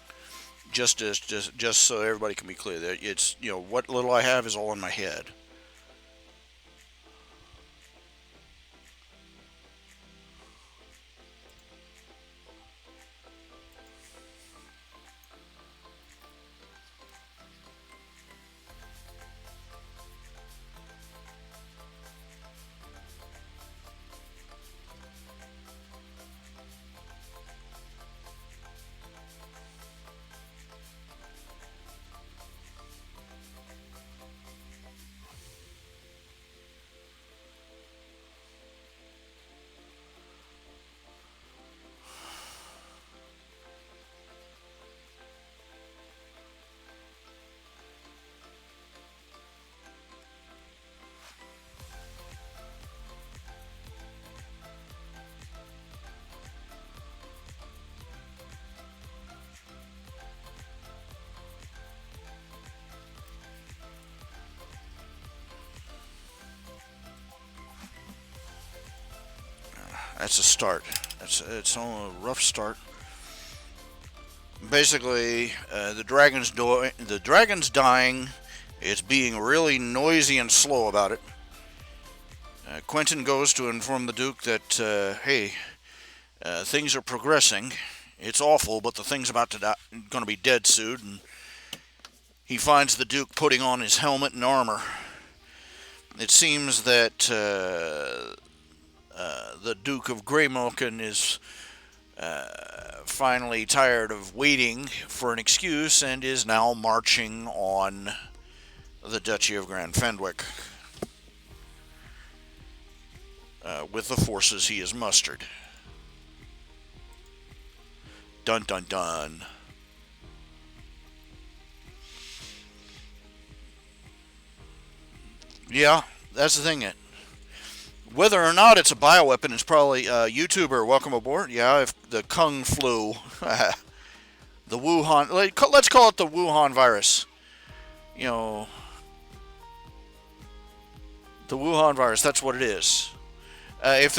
Just so everybody can be clear, that it's what little I have is all in my head. That's a start. It's on a rough start. Basically, the dragon's dying. It's being really noisy and slow about it. Quentin goes to inform the Duke that hey, things are progressing, It's awful, but the thing's about to die, going to be dead soon. And he finds the Duke putting on his helmet and armor. It seems that the Duke of Greymulkin is finally tired of waiting for an excuse and is now marching on the Duchy of Grand Fendwick with the forces he has mustered. Dun dun dun. Yeah, that's the thing. Whether or not it's a bioweapon, it's probably YouTuber. Welcome aboard. Yeah, if the Kung flu, the Wuhan. Let's call it the Wuhan virus. You know, the Wuhan virus. That's what it is. If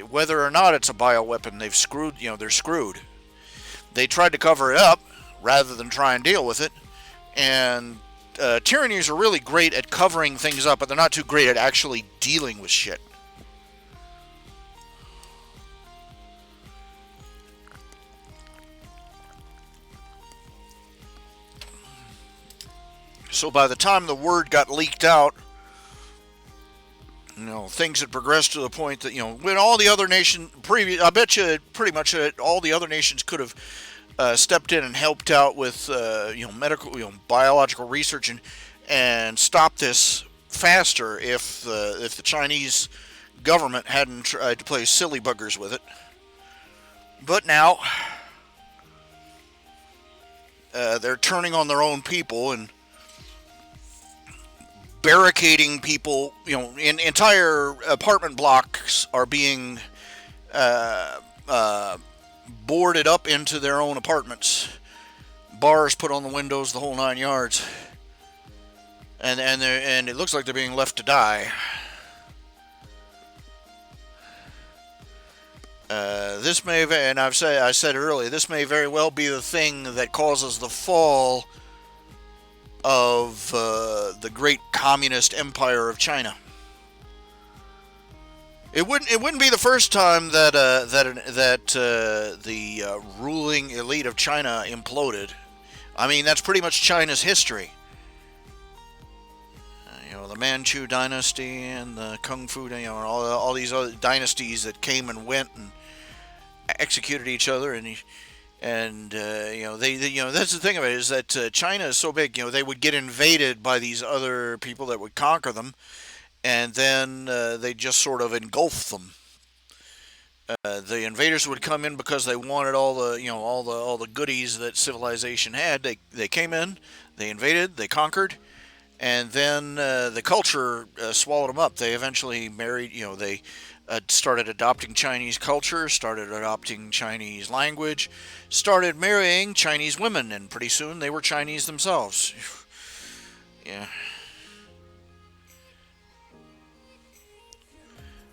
whether or not it's a bioweapon, they've screwed. They're screwed. They tried to cover it up rather than try and deal with it, and tyrannies are really great at covering things up, but they're not too great at actually dealing with shit. So by the time the word got leaked out, things had progressed to the point that, when all the other nations, I bet you pretty much all the other nations could have stepped in and helped out with, medical, biological research and stopped this faster if the Chinese government hadn't tried to play silly buggers with it. But now they're turning on their own people and barricading people. In entire apartment blocks are being boarded up into their own apartments. Bars put on the windows, the whole 9 yards. And it looks like they're being left to die. This may, and I said earlier, this may very well be the thing that causes the fall of the great communist empire of China. It wouldn't be the first time that the ruling elite of China imploded. I mean, that's pretty much China's history. The Manchu dynasty and the Kung Fu, all these other dynasties that came and went and executed each other, and that's the thing of it, is that China is so big. They would get invaded by these other people that would conquer them, and then they just sort of engulf them. The invaders would come in because they wanted all the goodies that civilization had. They came in, they invaded, they conquered, and then the culture swallowed them up. They eventually married. They started adopting Chinese culture, started adopting Chinese language, started marrying Chinese women, and pretty soon they were Chinese themselves. Yeah.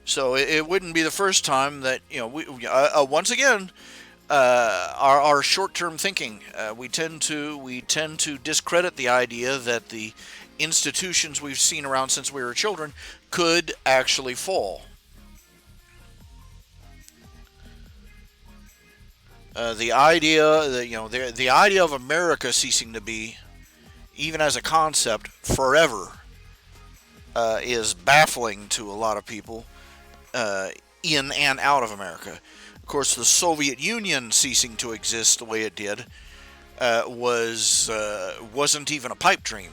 So it wouldn't be the first time that once again, our short-term thinking. We tend to discredit the idea that the institutions we've seen around since we were children could actually fall. The idea that the idea of America ceasing to be, even as a concept, forever, is baffling to a lot of people in and out of America. Of course, the Soviet Union ceasing to exist the way it did wasn't even a pipe dream.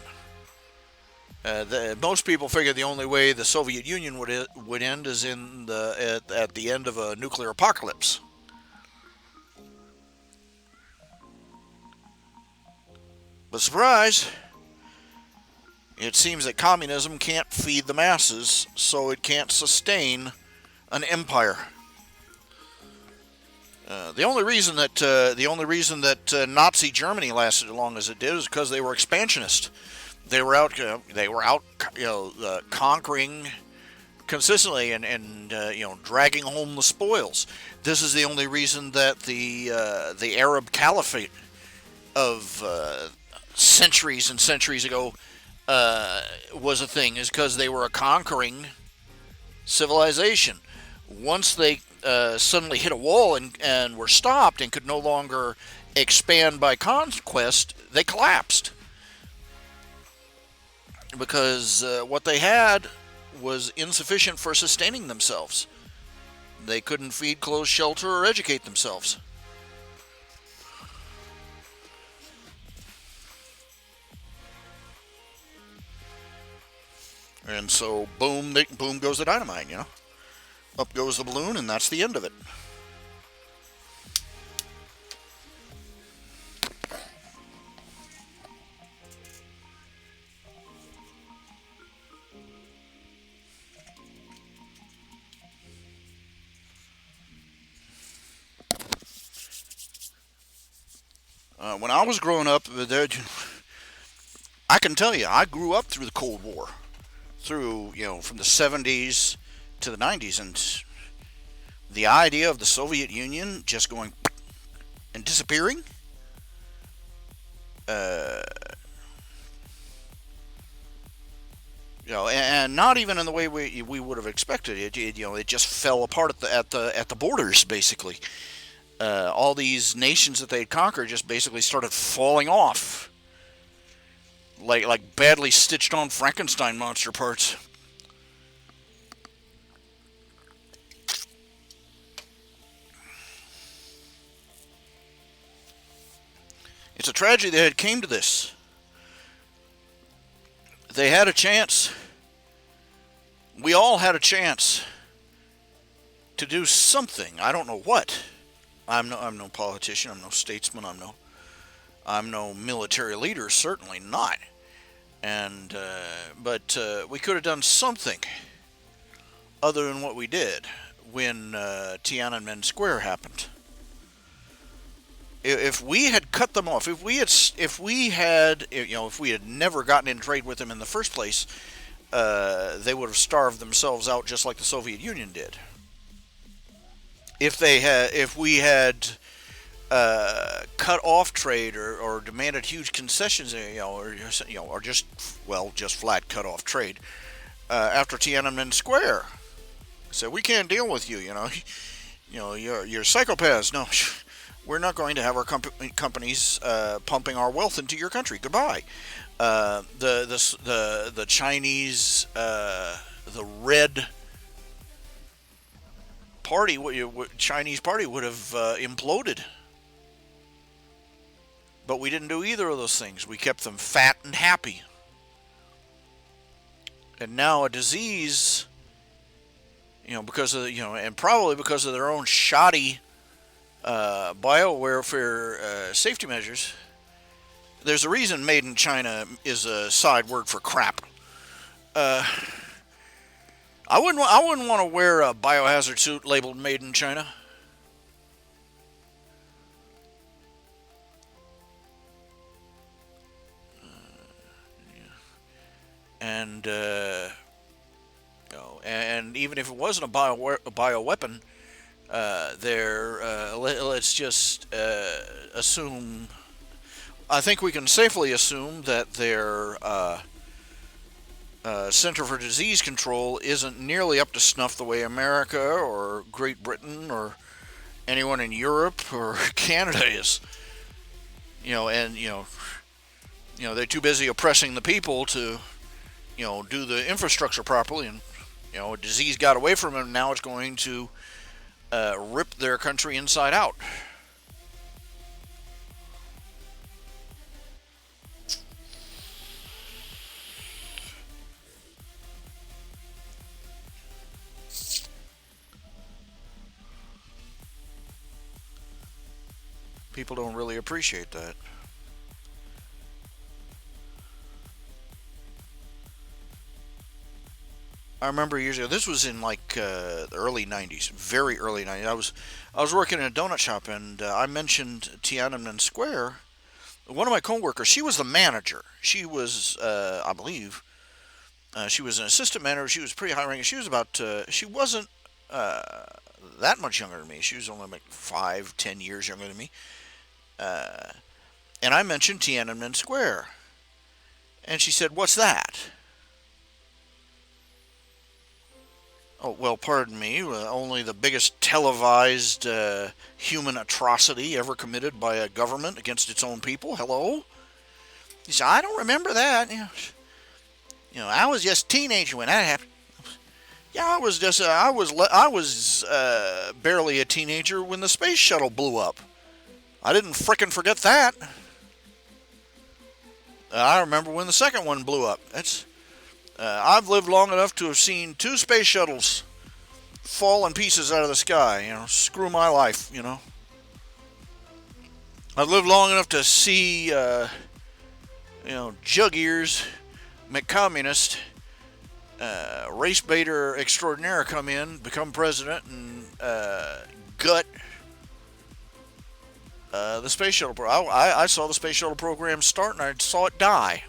Most people figure the only way the Soviet Union would end is at the end of a nuclear apocalypse. But surprise, it seems that communism can't feed the masses, so it can't sustain an empire. The only reason that Nazi Germany lasted as long as it did is because they were expansionist. They were out conquering consistently and dragging home the spoils. This is the only reason that the Arab Caliphate of centuries and centuries ago was a thing, is because they were a conquering civilization. Once they suddenly hit a wall and were stopped and could no longer expand by conquest, they collapsed because what they had was insufficient for sustaining themselves. They couldn't feed, clothe, shelter, or educate themselves. And so, boom, boom goes the dynamite, you know? Up goes the balloon, and that's the end of it. When I was growing up, I can tell you, I grew up through the Cold War, through, from the 70s to the 90s, and the idea of the Soviet Union just going and disappearing, uh, and not even in the way we would have expected it. It just fell apart at the borders, basically. All these nations that they'd conquered just basically started falling off, like badly stitched on Frankenstein monster parts. It's a tragedy that it came to this. They had a chance. We all had a chance to do something. I don't know what. I'm no politician. I'm no statesman. I'm no military leader. Certainly not. And but we could have done something other than what we did when Tiananmen Square happened. If we had cut them off, if we had never gotten in trade with them in the first place, they would have starved themselves out just like the Soviet Union did. If we had cut off trade or demanded huge concessions, or just flat cut off trade after Tiananmen Square, said we can't deal with you. You're psychopaths. No, we're not going to have our companies pumping our wealth into your country. Goodbye. The Chinese, the Red Party, Chinese Party would have imploded. But we didn't do either of those things. We kept them fat and happy. And now a disease, because of and probably because of their own shoddy biowarfare safety measures. There's a reason "made in China" is a side word for crap. Uh, I wouldn't want to wear a biohazard suit labeled "made in China." And and even if it wasn't a bioweapon, let's just assume. I think we can safely assume that their Center for Disease Control isn't nearly up to snuff the way America or Great Britain or anyone in Europe or Canada is. And they're too busy oppressing the people to do the infrastructure properly, and a disease got away from them. Now it's going to rip their country inside out. People don't really appreciate that. I remember years ago. This was in like the early '90s, very early '90s. I was working in a donut shop, and I mentioned Tiananmen Square. One of my coworkers, she was the manager. She was, I believe, she was an assistant manager. She was pretty high ranking. She was about. She wasn't that much younger than me. She was only like 5, 10 years younger than me. Uh, and I mentioned Tiananmen Square, and she said, "What's that?" Oh, well, pardon me. Only the biggest televised human atrocity ever committed by a government against its own people. Hello? He said, I don't remember that. I was just a teenager when that happened. Yeah, I was barely a teenager when the space shuttle blew up. I didn't frickin' forget that. I remember when the second one blew up. I've lived long enough to have seen two space shuttles fall in pieces out of the sky. Screw my life. I've lived long enough to see, jug ears, McCommunist, race baiter extraordinaire come in, become president, and gut the space shuttle program. I saw the space shuttle program start, and I saw it die.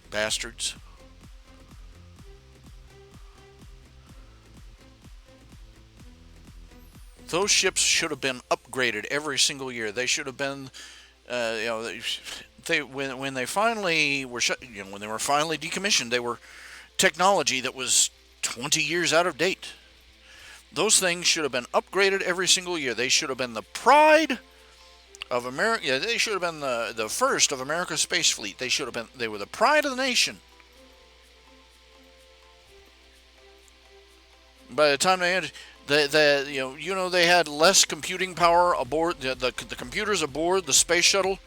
Bastards. Those ships should have been upgraded every single year. They should have been, when they finally were when they were finally decommissioned, they were technology that was 20 years out of date. Those things should have been upgraded every single year. They should have been the pride of America. Yeah, they should have been the first of America's space fleet. They were the pride of the nation. By the time they ended, they had less computing power aboard. The computers aboard the space shuttle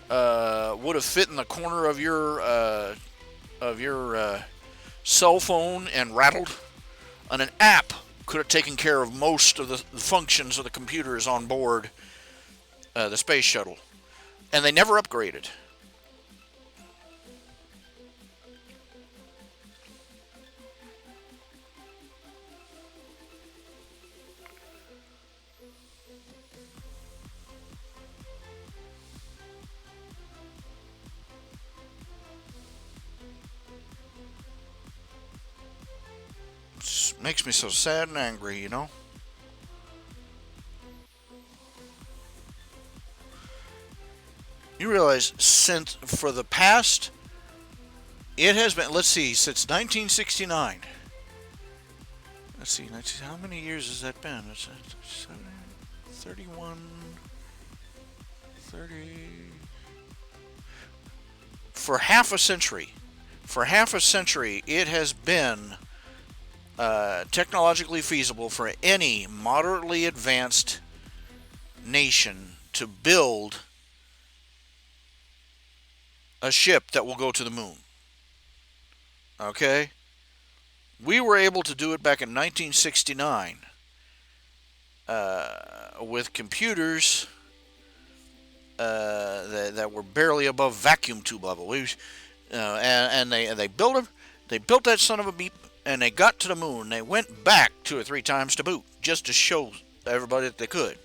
would have fit in the corner of your cell phone and rattled. And an app could have taken care of most of the functions of the computers on board the space shuttle, and they never upgraded. It makes me so sad and angry. You realize for the past, it has been, let's see, since 1969. Let's see, how many years has that been? It's 31, 30. For half a century, it has been technologically feasible for any moderately advanced nation to build a ship that will go to the moon. Okay? We were able to do it back in 1969 with computers that were barely above vacuum tube level. And they built them. They built that son of a beep, and they got to the moon. They went back 2 or 3 times to boot, just to show everybody that they could.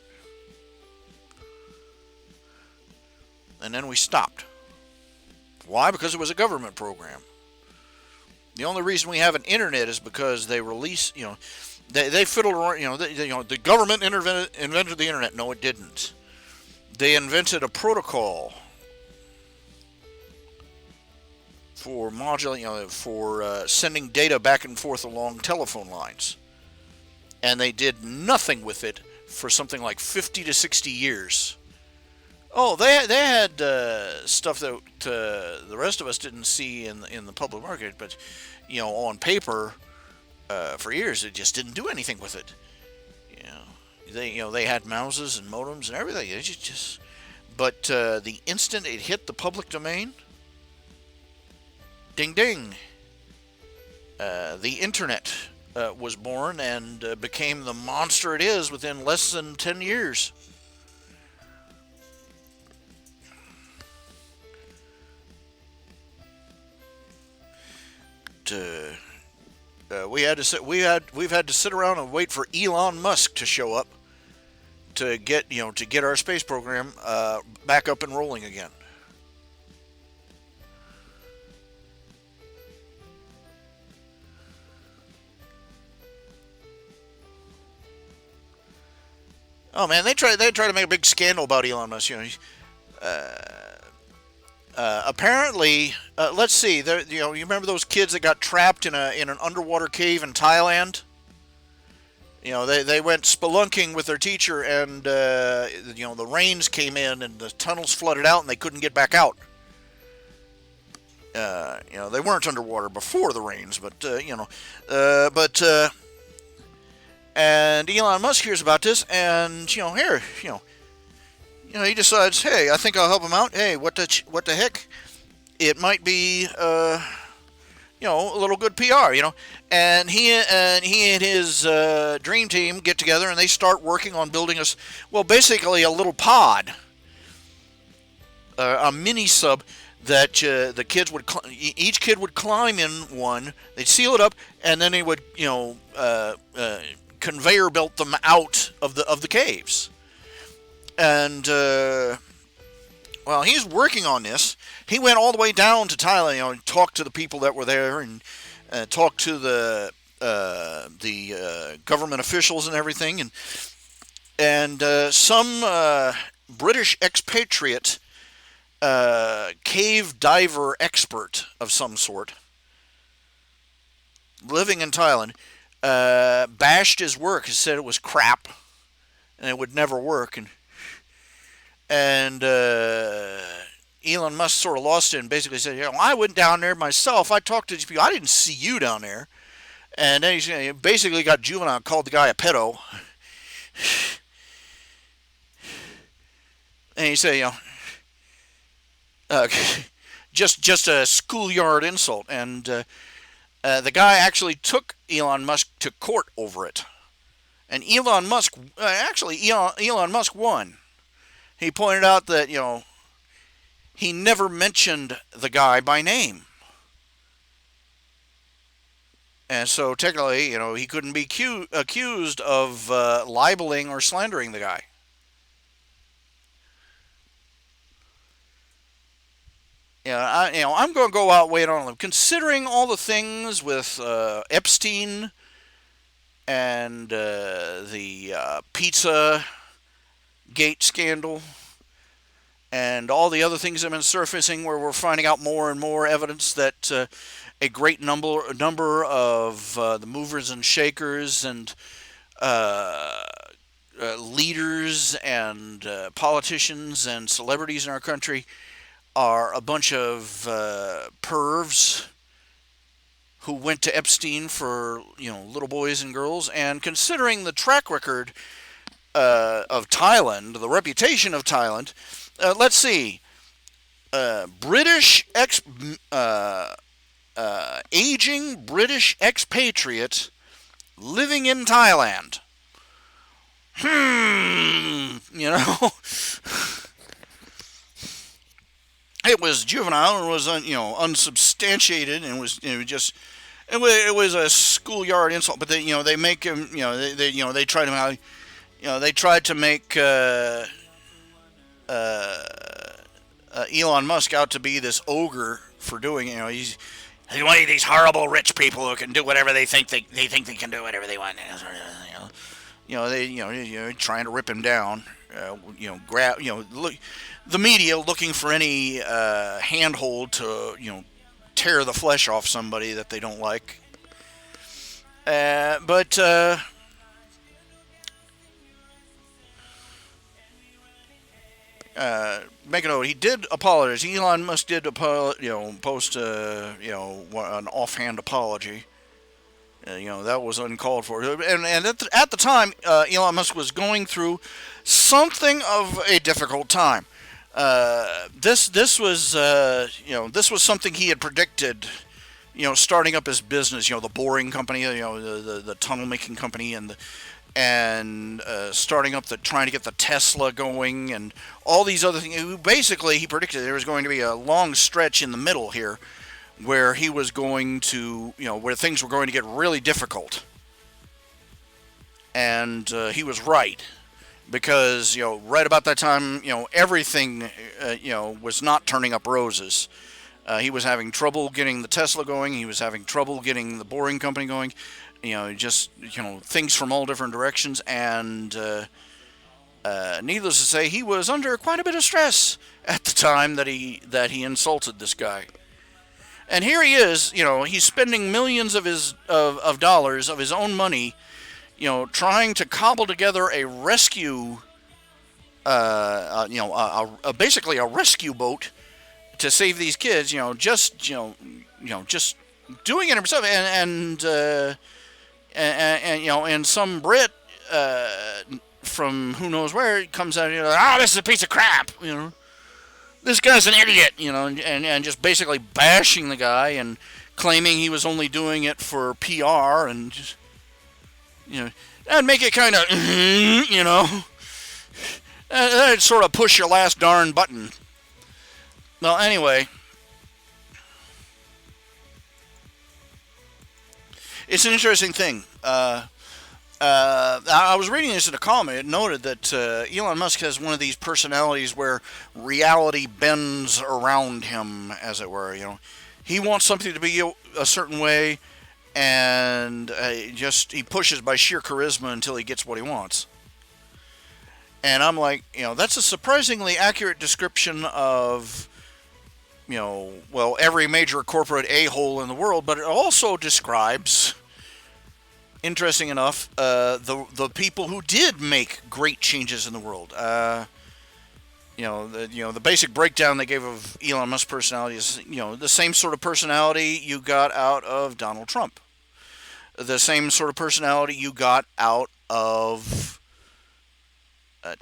And then we stopped. Why? Because it was a government program. The only reason we have an internet is because they release, they fiddled around, the government invented the internet. No, it didn't. They invented a protocol for modulating, for sending data back and forth along telephone lines. And they did nothing with it for something like 50 to 60 years. Oh, they had stuff that the rest of us didn't see in the public market, but on paper for years it just didn't do anything with it. They had mouses and modems and everything. But the instant it hit the public domain, ding ding, the internet was born and became the monster it is within less than 10 years. We've had to sit around and wait for Elon Musk to show up to get our space program back up and rolling again. Oh man, they try to make a big scandal about Elon Musk. Apparently, let's see. There, you remember those kids that got trapped in an underwater cave in Thailand? They went spelunking with their teacher, and the rains came in, and the tunnels flooded out, and they couldn't get back out. They weren't underwater before the rains, but and Elon Musk hears about this, and he decides, hey, I think I'll help him out. Hey, what the heck? It might be a little good PR, And he and his dream team get together and they start working on building basically a little pod, a mini sub that the kids each kid would climb in one. They'd seal it up, and then they would conveyor belt them out of the caves. And while he's working on this, he went all the way down to Thailand, and talked to the people that were there, and talked to the government officials and everything, and some British expatriate cave diver expert of some sort living in Thailand bashed his work and said it was crap and it would never work, and Elon Musk sort of lost it and basically said, I went down there myself. I talked to these people. I didn't see you down there. And then he basically got juvenile, called the guy a pedo. And he said, just a schoolyard insult. And the guy actually took Elon Musk to court over it. And Elon Musk won. He pointed out that, he never mentioned the guy by name. And so technically, he couldn't be accused of libeling or slandering the guy. I'm going to go out weight on them. Considering all the things with Epstein and the Pizza Gate scandal, and all the other things that have been surfacing, where we're finding out more and more evidence that a great number of the movers and shakers and leaders and politicians and celebrities in our country are a bunch of pervs who went to Epstein for little boys and girls. And considering the track record of Thailand, the reputation of Thailand. Let's see. Aging British expatriate living in Thailand. It was juvenile and was unsubstantiated, and it was a schoolyard insult. But they make him they tried to they tried to make Elon Musk out to be this ogre for doing he's one of these horrible rich people who can do whatever they think they can do whatever they want. They trying to rip him down. Look, the media looking for any handhold to tear the flesh off somebody that they don't like. But make a note. He did apologize. Elon Musk did post an offhand apology. That was uncalled for. And at the time, Elon Musk was going through something of a difficult time. This was something he had predicted. Starting up his business. The boring company. The tunnel making company, and starting up trying to get the Tesla going, and all these other things. Basically, he predicted there was going to be a long stretch in the middle here where he was going to, where things were going to get really difficult. And he was right. Because, right about that time, everything, was not turning up roses. He was having trouble getting the Tesla going. He was having trouble getting the boring company going. Things from all different directions. And Needless to say, he was under quite a bit of stress at the time that he insulted this guy. And here he is, he's spending millions of dollars of his own money, trying to cobble together a rescue, basically a rescue boat to save these kids. Just doing it himself, and some Brit from who knows where comes out, this is a piece of crap, this guy's an idiot, and just basically bashing the guy and claiming he was only doing it for PR and just, and make it kind of, that'd sort of push your last darn button. Well, anyway, it's an interesting thing. I was reading this in a column. It noted that Elon Musk has one of these personalities where reality bends around him, as it were. He wants something to be a certain way, and he pushes by sheer charisma until he gets what he wants. And I'm like, that's a surprisingly accurate description of, every major corporate a-hole in the world, but it also describes, interesting enough, the people who did make great changes in the world. The basic breakdown they gave of Elon Musk's personality is, the same sort of personality you got out of Donald Trump, the same sort of personality you got out of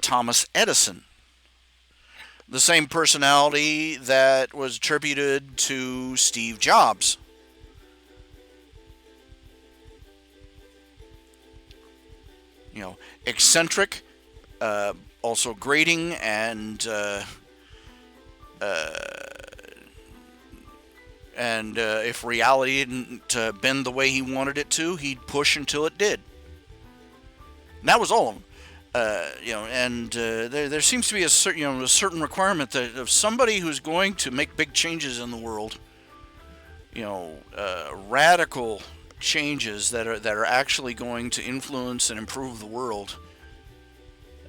Thomas Edison, the same personality that was attributed to Steve Jobs. Eccentric, also grating, and if reality didn't bend the way he wanted it to, he'd push until it did. And that was all of them. There seems to be a certain requirement that of somebody who's going to make big changes in the world, radical changes that are actually going to influence and improve the world.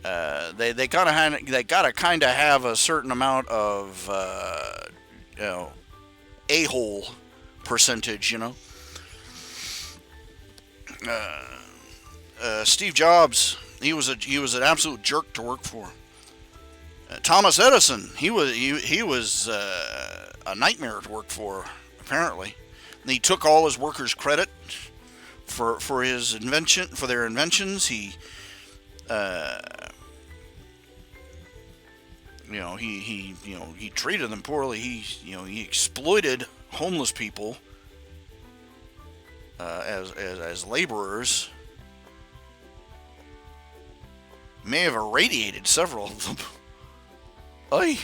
They gotta kind of have a certain amount of a-hole percentage. Steve Jobs, he was an absolute jerk to work for. Thomas Edison, he was a nightmare to work for, apparently. And he took all his workers' credit for their inventions. He treated them poorly. He exploited homeless people as laborers. May have irradiated several of them. Aye.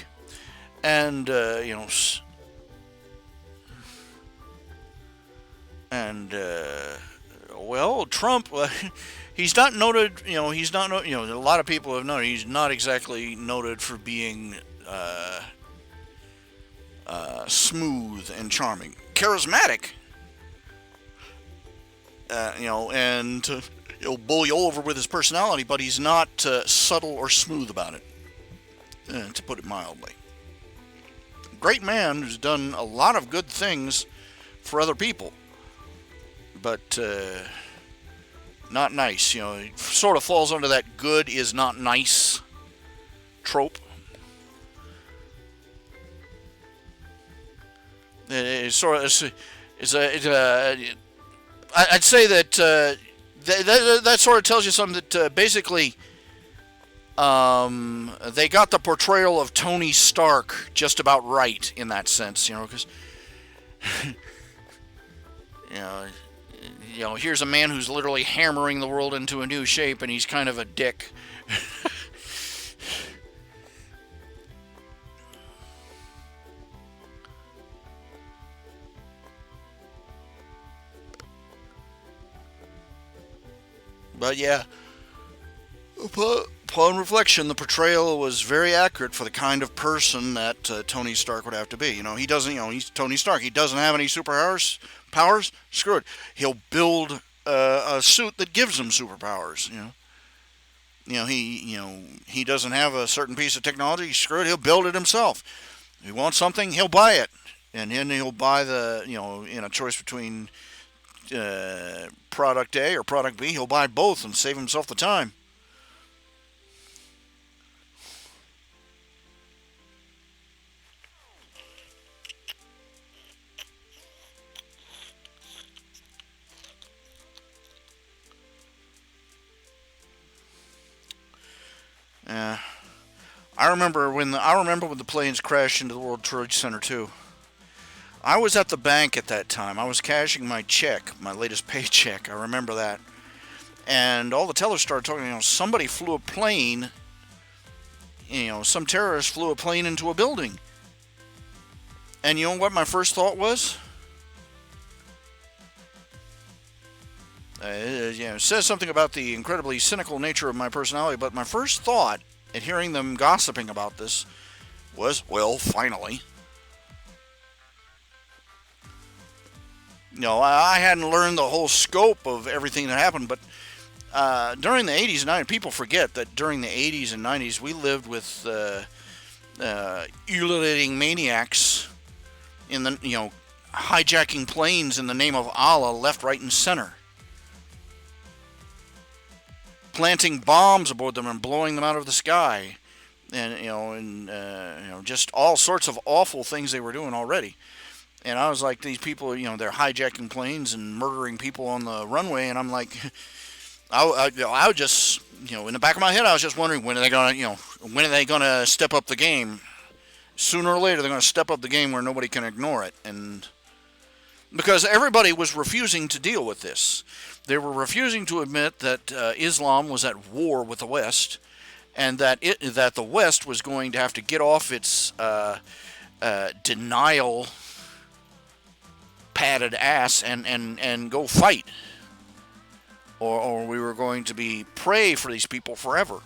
And Trump, he's not noted, a lot of people have noted he's not exactly noted for being smooth and charming. Charismatic, and he'll bully you over with his personality, but he's not subtle or smooth about it, to put it mildly. Great man who's done a lot of good things for other people, but not nice. He sort of falls under that good is not nice trope. I'd say that that sort of tells you something, that basically they got the portrayal of Tony Stark just about right in that sense, because here's a man who's literally hammering the world into a new shape, and he's kind of a dick. But yeah, upon reflection, the portrayal was very accurate for the kind of person that Tony Stark would have to be. He doesn't, he's Tony Stark. He doesn't have any superpowers. Screw it. He'll build a suit that gives him superpowers. He doesn't have a certain piece of technology. Screw it, he'll build it himself. If he wants something, he'll buy it, and then he'll buy in a choice between product A or product B, he'll buy both and save himself the time. Uh, I remember when the planes crashed into the World Trade Center too. I was at the bank at that time. I was cashing my check, my latest paycheck. I remember that. And all the tellers started talking. Somebody flew a plane. Some terrorist flew a plane into a building. And you know what my first thought was? It says something about the incredibly cynical nature of my personality. But my first thought at hearing them gossiping about this was, well, finally. I hadn't learned the whole scope of everything that happened, but during the 80s and 90s, people forget that during the 80s and 90s, we lived with ululating maniacs hijacking planes in the name of Allah left, right, and center. Planting bombs aboard them and blowing them out of the sky. And just all sorts of awful things they were doing already. And I was like, these people, they're hijacking planes and murdering people on the runway. And I'm like, I would just, in the back of my head, I was just wondering when are they gonna step up the game? Sooner or later, they're gonna step up the game where nobody can ignore it, and because everybody was refusing to deal with this, they were refusing to admit that Islam was at war with the West, and that the West was going to have to get off its denial padded ass and go fight. Or we were going to be prey for these people forever.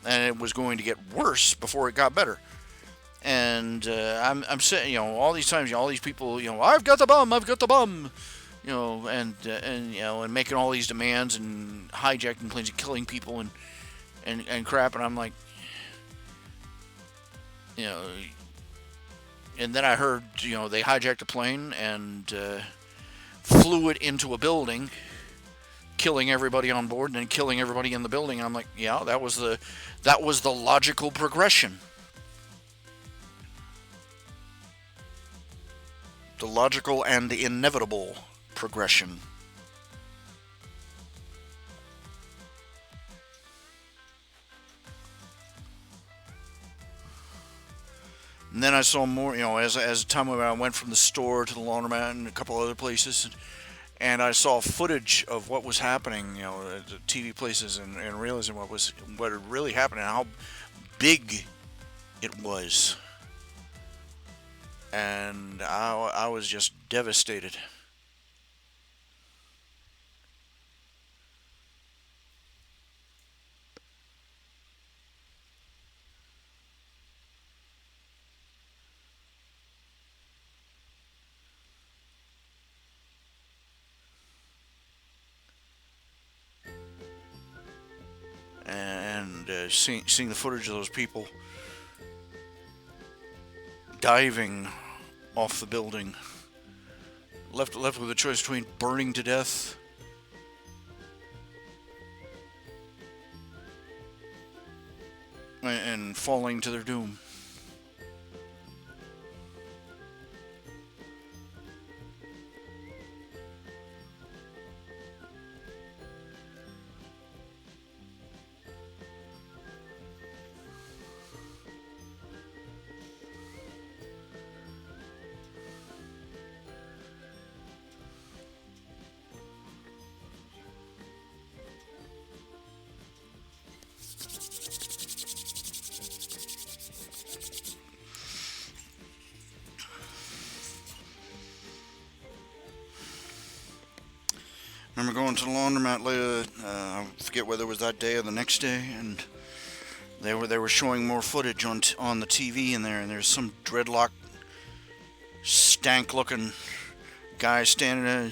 And it was going to get worse before it got better. And I'm saying, all these times, all these people, I've got the bomb, and making all these demands and hijacking planes and killing people and crap. And I'm like, and then I heard, they hijacked a plane and flew it into a building, killing everybody on board and then killing everybody in the building. And I'm like, yeah, that was the logical progression. The logical and the inevitable progression. And then I saw more, as time went on, I went from the store to the laundromat and a couple other places, and I saw footage of what was happening, at the TV places, and realizing what had really happened and how big it was. And I was just devastated. And seeing the footage of those people diving off the building, left with a choice between burning to death and falling to their doom. Remember going to the laundromat later, I forget whether it was that day or the next day, and they were showing more footage on the TV in there, and there's some dreadlock, stank-looking guy standing there,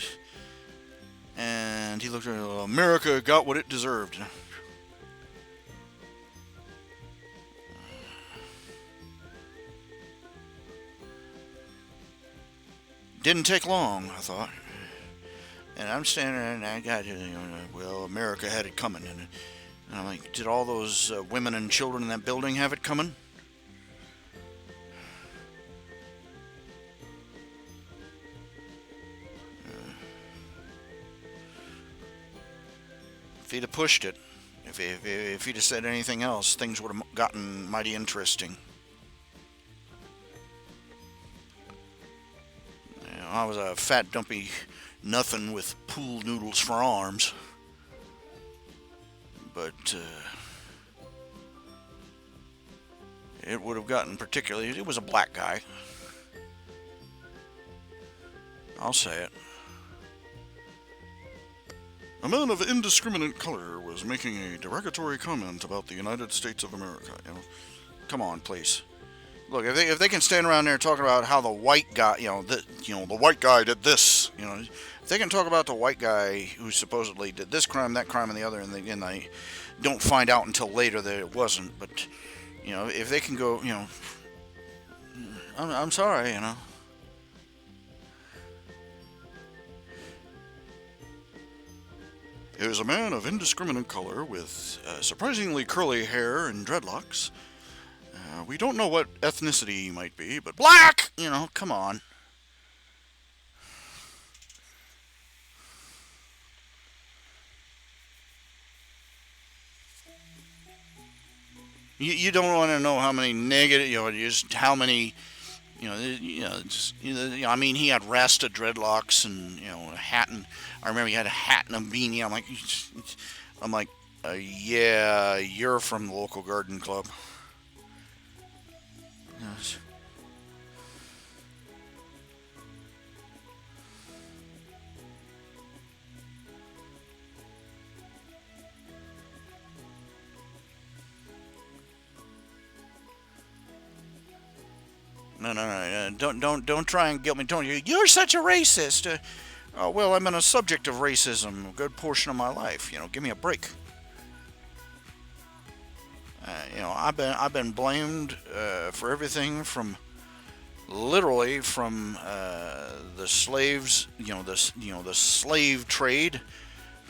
and he looked at America got what it deserved. Didn't take long, I thought. And I'm standing there and I got, well, America had it coming. And I'm like, did all those women and children in that building have it coming? If he'd have pushed it, if he'd have said anything else, things would have gotten mighty interesting. I was a fat, dumpy nothing with pool noodles for arms. But it would have gotten particularly... It was a black guy. I'll say it. A man of indiscriminate color was making a derogatory comment about the United States of America. Come on, please. Look, if they can stand around there talking about how the white guy, the white guy did this, if they can talk about the white guy who supposedly did this crime, that crime, and the other, and they don't find out until later that it wasn't, but, if they can go, I'm sorry, He was a man of indiscriminate color with surprisingly curly hair and dreadlocks. We don't know what ethnicity he might be, but black! Come on. You don't want to know how many negative, just how many, I mean, he had Rasta dreadlocks and, a hat, and I remember he had a hat and a beanie. I'm like, yeah, you're from the local garden club. Yes. No. Don't try and guilt me. Don't you? You're such a racist. Oh, well, I'm in a subject of racism a good portion of my life. Give me a break. I've been blamed for everything from literally from the slaves, the slave trade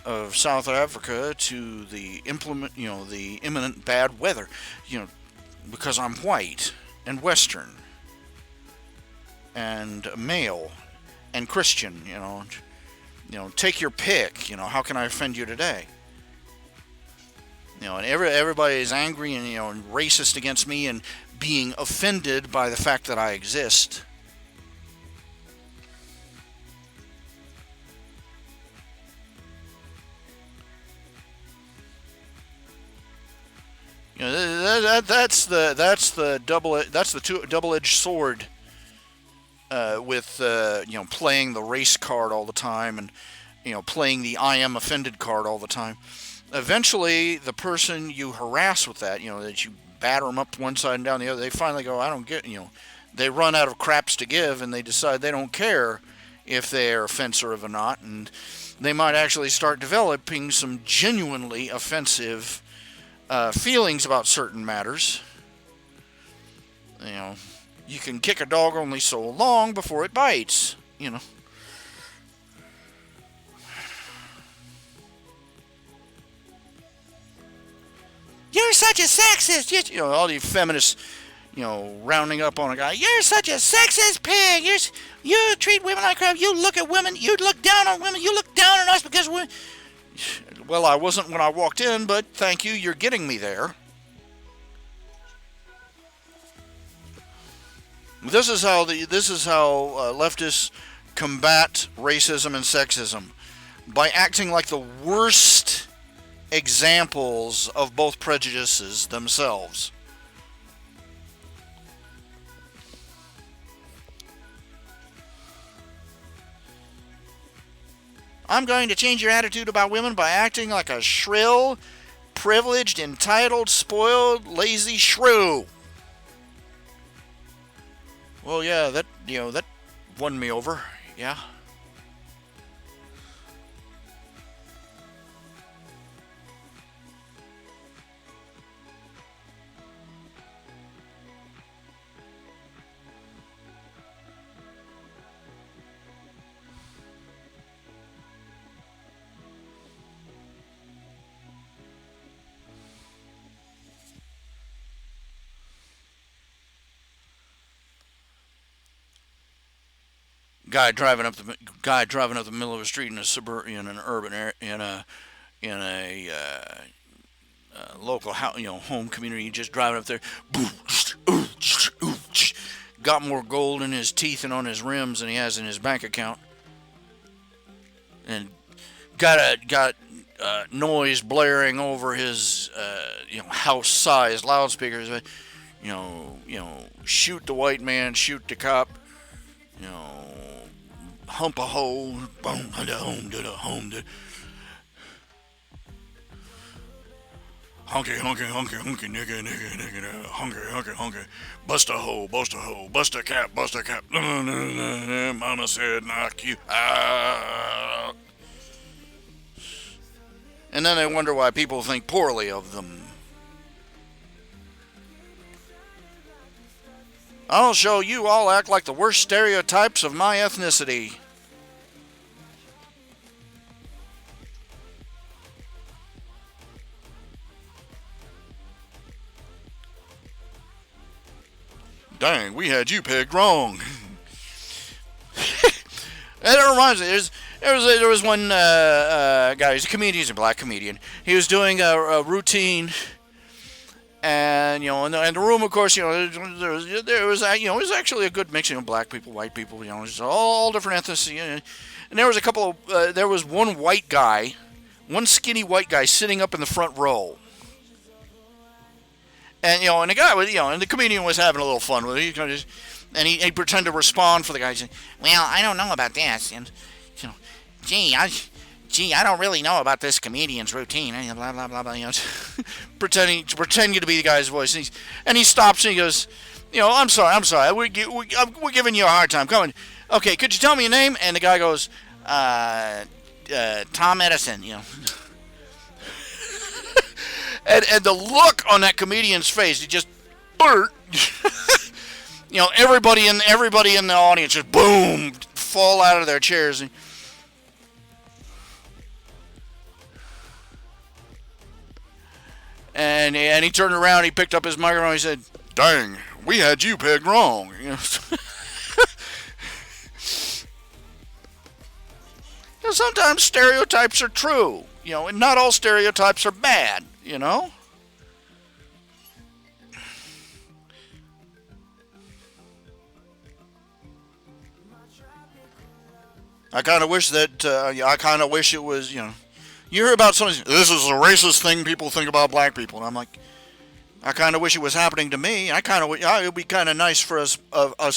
of South Africa to the imminent bad weather, because I'm white and Western and male and Christian, take your pick. How can I offend you today? And everybody is angry and racist against me and being offended by the fact that I exist. That's the double-edged sword with playing the race card all the time and playing the I am offended card all the time. Eventually, the person you harass with that, that you batter them up one side and down the other, they finally go, I don't get, they run out of craps to give and they decide they don't care if they're offensive or not, and they might actually start developing some genuinely offensive feelings about certain matters. You can kick a dog only so long before it bites, You're such a sexist. All the feminists, rounding up on a guy. You're such a sexist pig. You treat women like crap. You look at women. You look down on women. You look down on us because we. Well, I wasn't when I walked in, but thank you. You're getting me there. This is how leftists combat racism and sexism, by acting like the worst examples of both prejudices themselves. I'm going to change your attitude about women by acting like a shrill, privileged, entitled, spoiled, lazy shrew. Well, yeah, that won me over. Yeah. Guy driving up the middle of a street in a suburban, in an urban area, in a local home community, just driving up there, got more gold in his teeth and on his rims than he has in his bank account, and got noise blaring over his house-sized loudspeakers. Shoot the white man, shoot the cop, hump a hoe, boom, home, honky, honky, honky, honky, nigga, nigga, nigga, honky, honky, honky, bust a hoe, bust a cap, mama said knock you out. And then they wonder why people think poorly of them. I'll show you all act like the worst stereotypes of my ethnicity. Dang, we had you pegged wrong. And it reminds me, there was one guy, he's a comedian, he's a black comedian. He was doing a routine, and in the room, of course, there was it was actually a good mix, black people, white people, just all different ethnicities. And there was a couple of, there was one skinny white guy sitting up in the front row. And and the guy was, and the comedian was having a little fun with it. And he pretended to respond for the guy. He said, "Well, I don't know about this, and gee, I don't really know about this comedian's routine." Blah blah blah blah. Pretending to be the guy's voice. And he stops and he goes, I'm sorry. We're giving you a hard time. Come on. Okay, could you tell me your name? And the guy goes, Tom Edison. And the look on that comedian's face, he just burnt. Everybody in the audience just boom, fall out of their chairs. And he turned around, he picked up his microphone, he said, "Dang, we had you pegged wrong." Sometimes stereotypes are true, and not all stereotypes are bad, I kind of wish that, it was, you hear about something, this is a racist thing people think about black people, and I'm like, I kind of wish it was happening to me. It would be kind of nice for us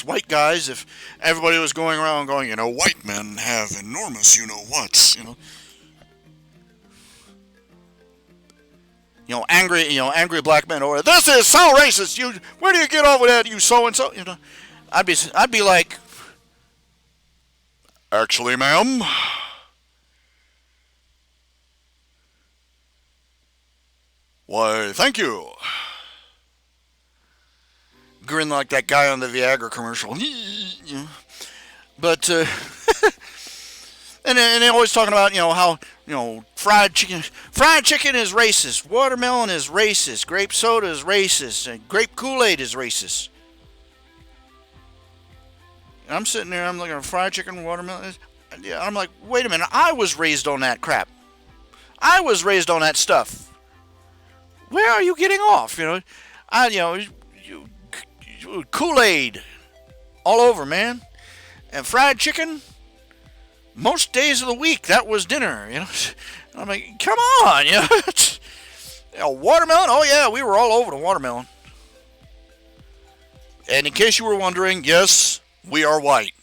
white guys if everybody was going around going, white men have enormous whats, angry black men over, this is so racist, where do you get off with that, you so-and-so, I'd be like, actually, ma'am, why, thank you. Grin like that guy on the Viagra commercial. But, and they're always talking about, how, fried chicken is racist, watermelon is racist, grape soda is racist, and grape Kool-Aid is racist. And I'm sitting there, I'm looking at fried chicken, watermelon. I'm like, wait a minute, I was raised on that crap. I was raised on that stuff. Where are you getting off? Kool-Aid all over, man. And fried chicken, most days of the week, that was dinner, I'm like, come on, watermelon, oh yeah, we were all over the watermelon. And in case you were wondering, yes, we are white,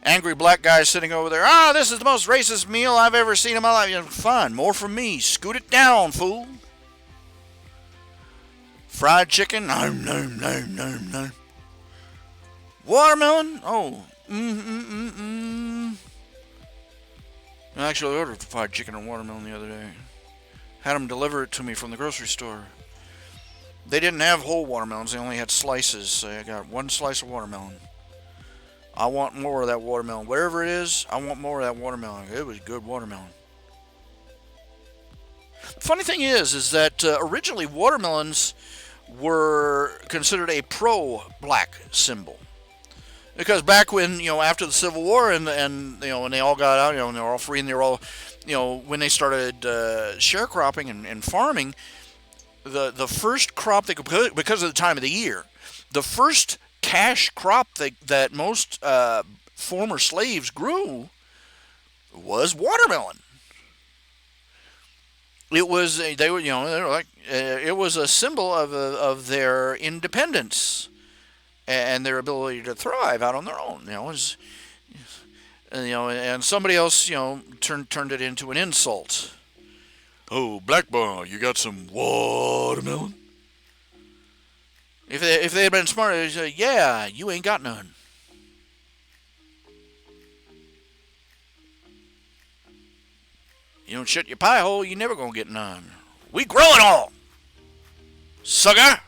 Angry black guy sitting over there. This is the most racist meal I've ever seen in my life. Fine, more from me. Scoot it down, fool. Fried chicken. No. Watermelon. Oh. I actually ordered fried chicken and watermelon the other day. Had them deliver it to me from the grocery store. They didn't have whole watermelons. They only had slices. So I got one slice of watermelon. I want more of that watermelon. Whatever it is, I want more of that watermelon. It was good watermelon. The funny thing is that originally watermelons were considered a pro-black symbol. Because back when, after the Civil War and when they all got out, and they were all free and they were all, when they started sharecropping and farming, the first crop they could, because of the time of the year, the first cash crop that most former slaves grew was watermelon. It was they were like it was a symbol of their independence and their ability to thrive out on their own. And somebody else turned it into an insult. Oh, black boy, you got some watermelon? If they had been smart, they'd say, yeah, you ain't got none. You don't shut your pie hole, you never gonna get none. We grow it all, sucker.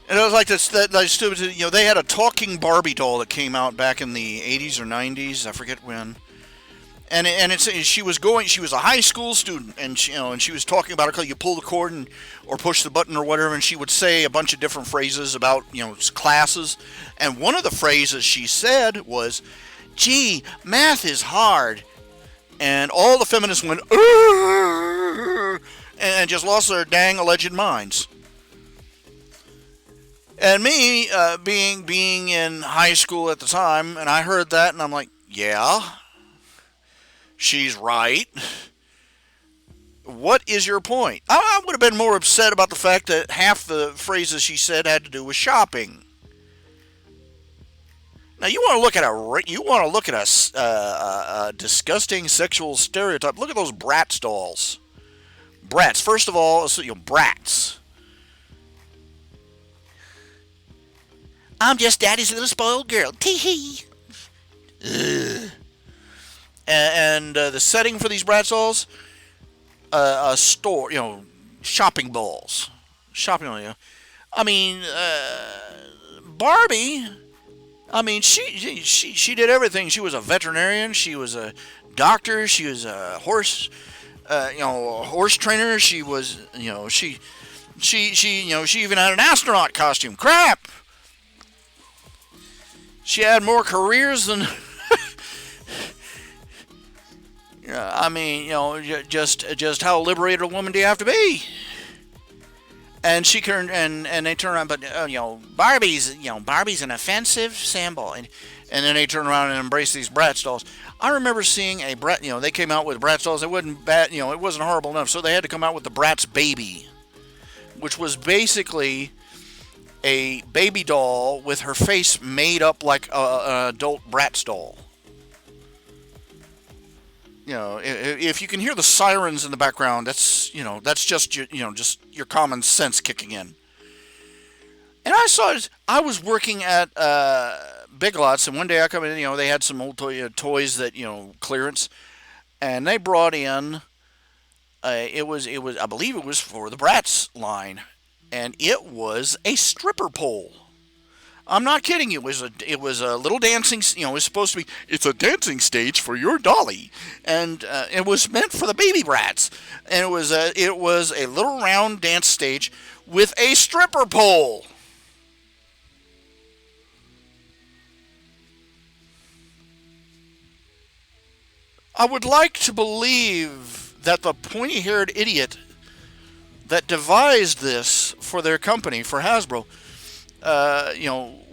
And it was like this, that stupid, they had a talking Barbie doll that came out back in the 80s or 90s, I forget when. And she was a high school student, and she was talking about it. You pull the cord or push the button or whatever, and she would say a bunch of different phrases about classes. And one of the phrases she said was, "Gee, math is hard," and all the feminists went and just lost their dang alleged minds. And me, being in high school at the time, and I heard that, and I'm like, yeah, she's right. What is your point? I would have been more upset about the fact that half the phrases she said had to do with shopping. Now you want to look at a disgusting sexual stereotype. Look at those Bratz dolls. Brats. First of all, brats. I'm just daddy's little spoiled girl. Tee-hee. And the setting for these Bratz dolls, a store, shopping balls. I mean, Barbie, I mean, she did everything. She was a veterinarian. She was a doctor. She was a horse trainer. She was, she even had an astronaut costume. Crap. She had more careers than. I mean, just how liberated a woman do you have to be? And she turned and they turn around, but Barbie's an offensive symbol, and then they turn around and embrace these Bratz dolls. I remember seeing a Brat, they came out with Bratz dolls. It wasn't bad, it wasn't horrible enough, so they had to come out with the Bratz Baby, which was basically a baby doll with her face made up like an adult Bratz doll. If you can hear the sirens in the background, that's just your common sense kicking in. And I saw it. I was working at Big Lots, and one day I come in. They had some old toys that clearance, and they brought in. It was I believe it was for the Bratz line, and it was a stripper pole. I'm not kidding. It was a little dancing. It was supposed to be. It's a dancing stage for your dolly, and it was meant for the baby Bratz. And it was a little round dance stage with a stripper pole. I would like to believe that the pointy-haired idiot that devised this for their company, for Hasbro,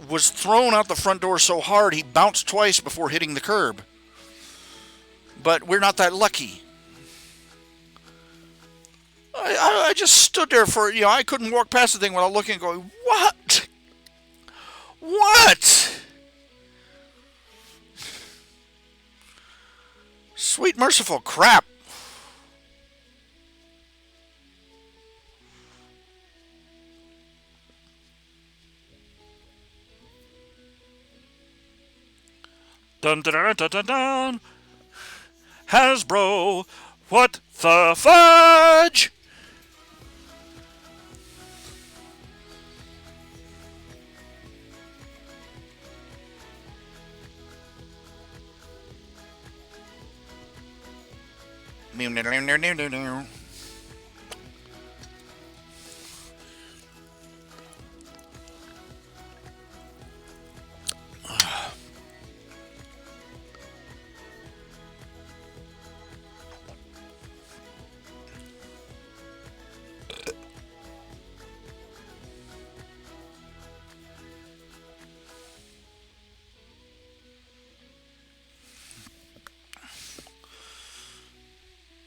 was thrown out the front door so hard he bounced twice before hitting the curb. But we're not that lucky. I just stood there for, I couldn't walk past the thing without looking and going, what? What? Sweet merciful crap. Dun dun dun dun dun dun. Hasbro, what the fudge?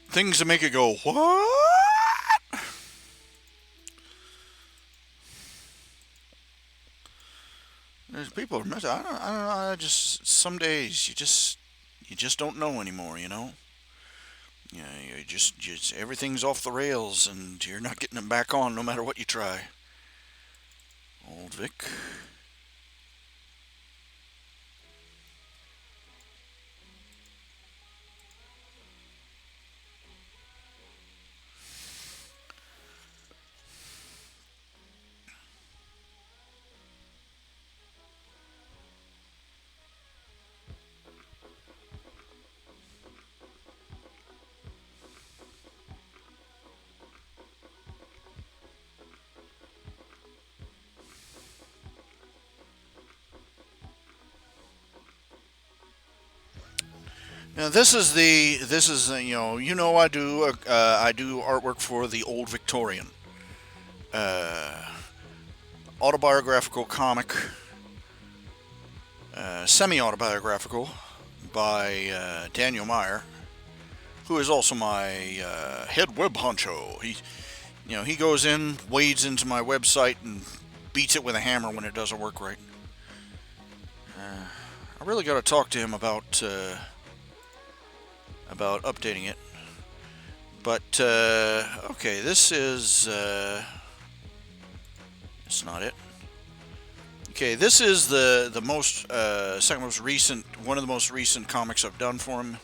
Things to make it go, what? There's people. I don't know. I just some days you just don't know anymore. You know. Yeah. You just everything's off the rails, and you're not getting them back on, no matter what you try. Old Vic. Now I do artwork for the Old Victorian, uh, autobiographical comic, semi-autobiographical by Daniel Meyer, who is also my head web honcho. He goes in, wades into my website, and beats it with a hammer when it doesn't work right. I really got to talk to him about updating it. But okay, this is it's not it. Okay, this is the most second most recent, one of the most recent comics I've done for him.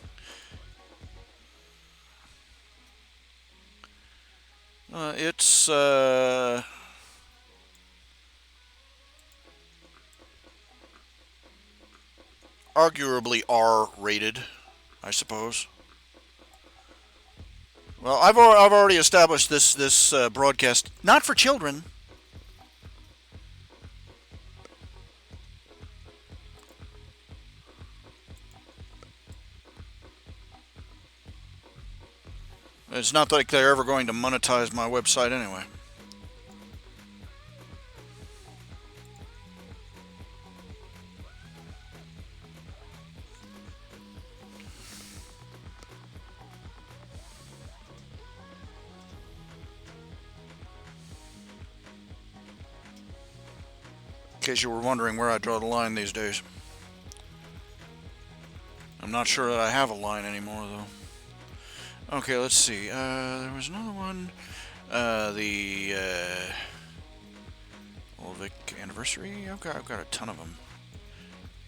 It's arguably R-rated, I suppose. Well, I've already established this broadcast not for children. It's not like they're ever going to monetize my website anyway. In case you were wondering where I draw the line these days. I'm not sure that I have a line anymore, though. Okay, let's see. There was another one. The Old Vic anniversary. I've got a ton of them.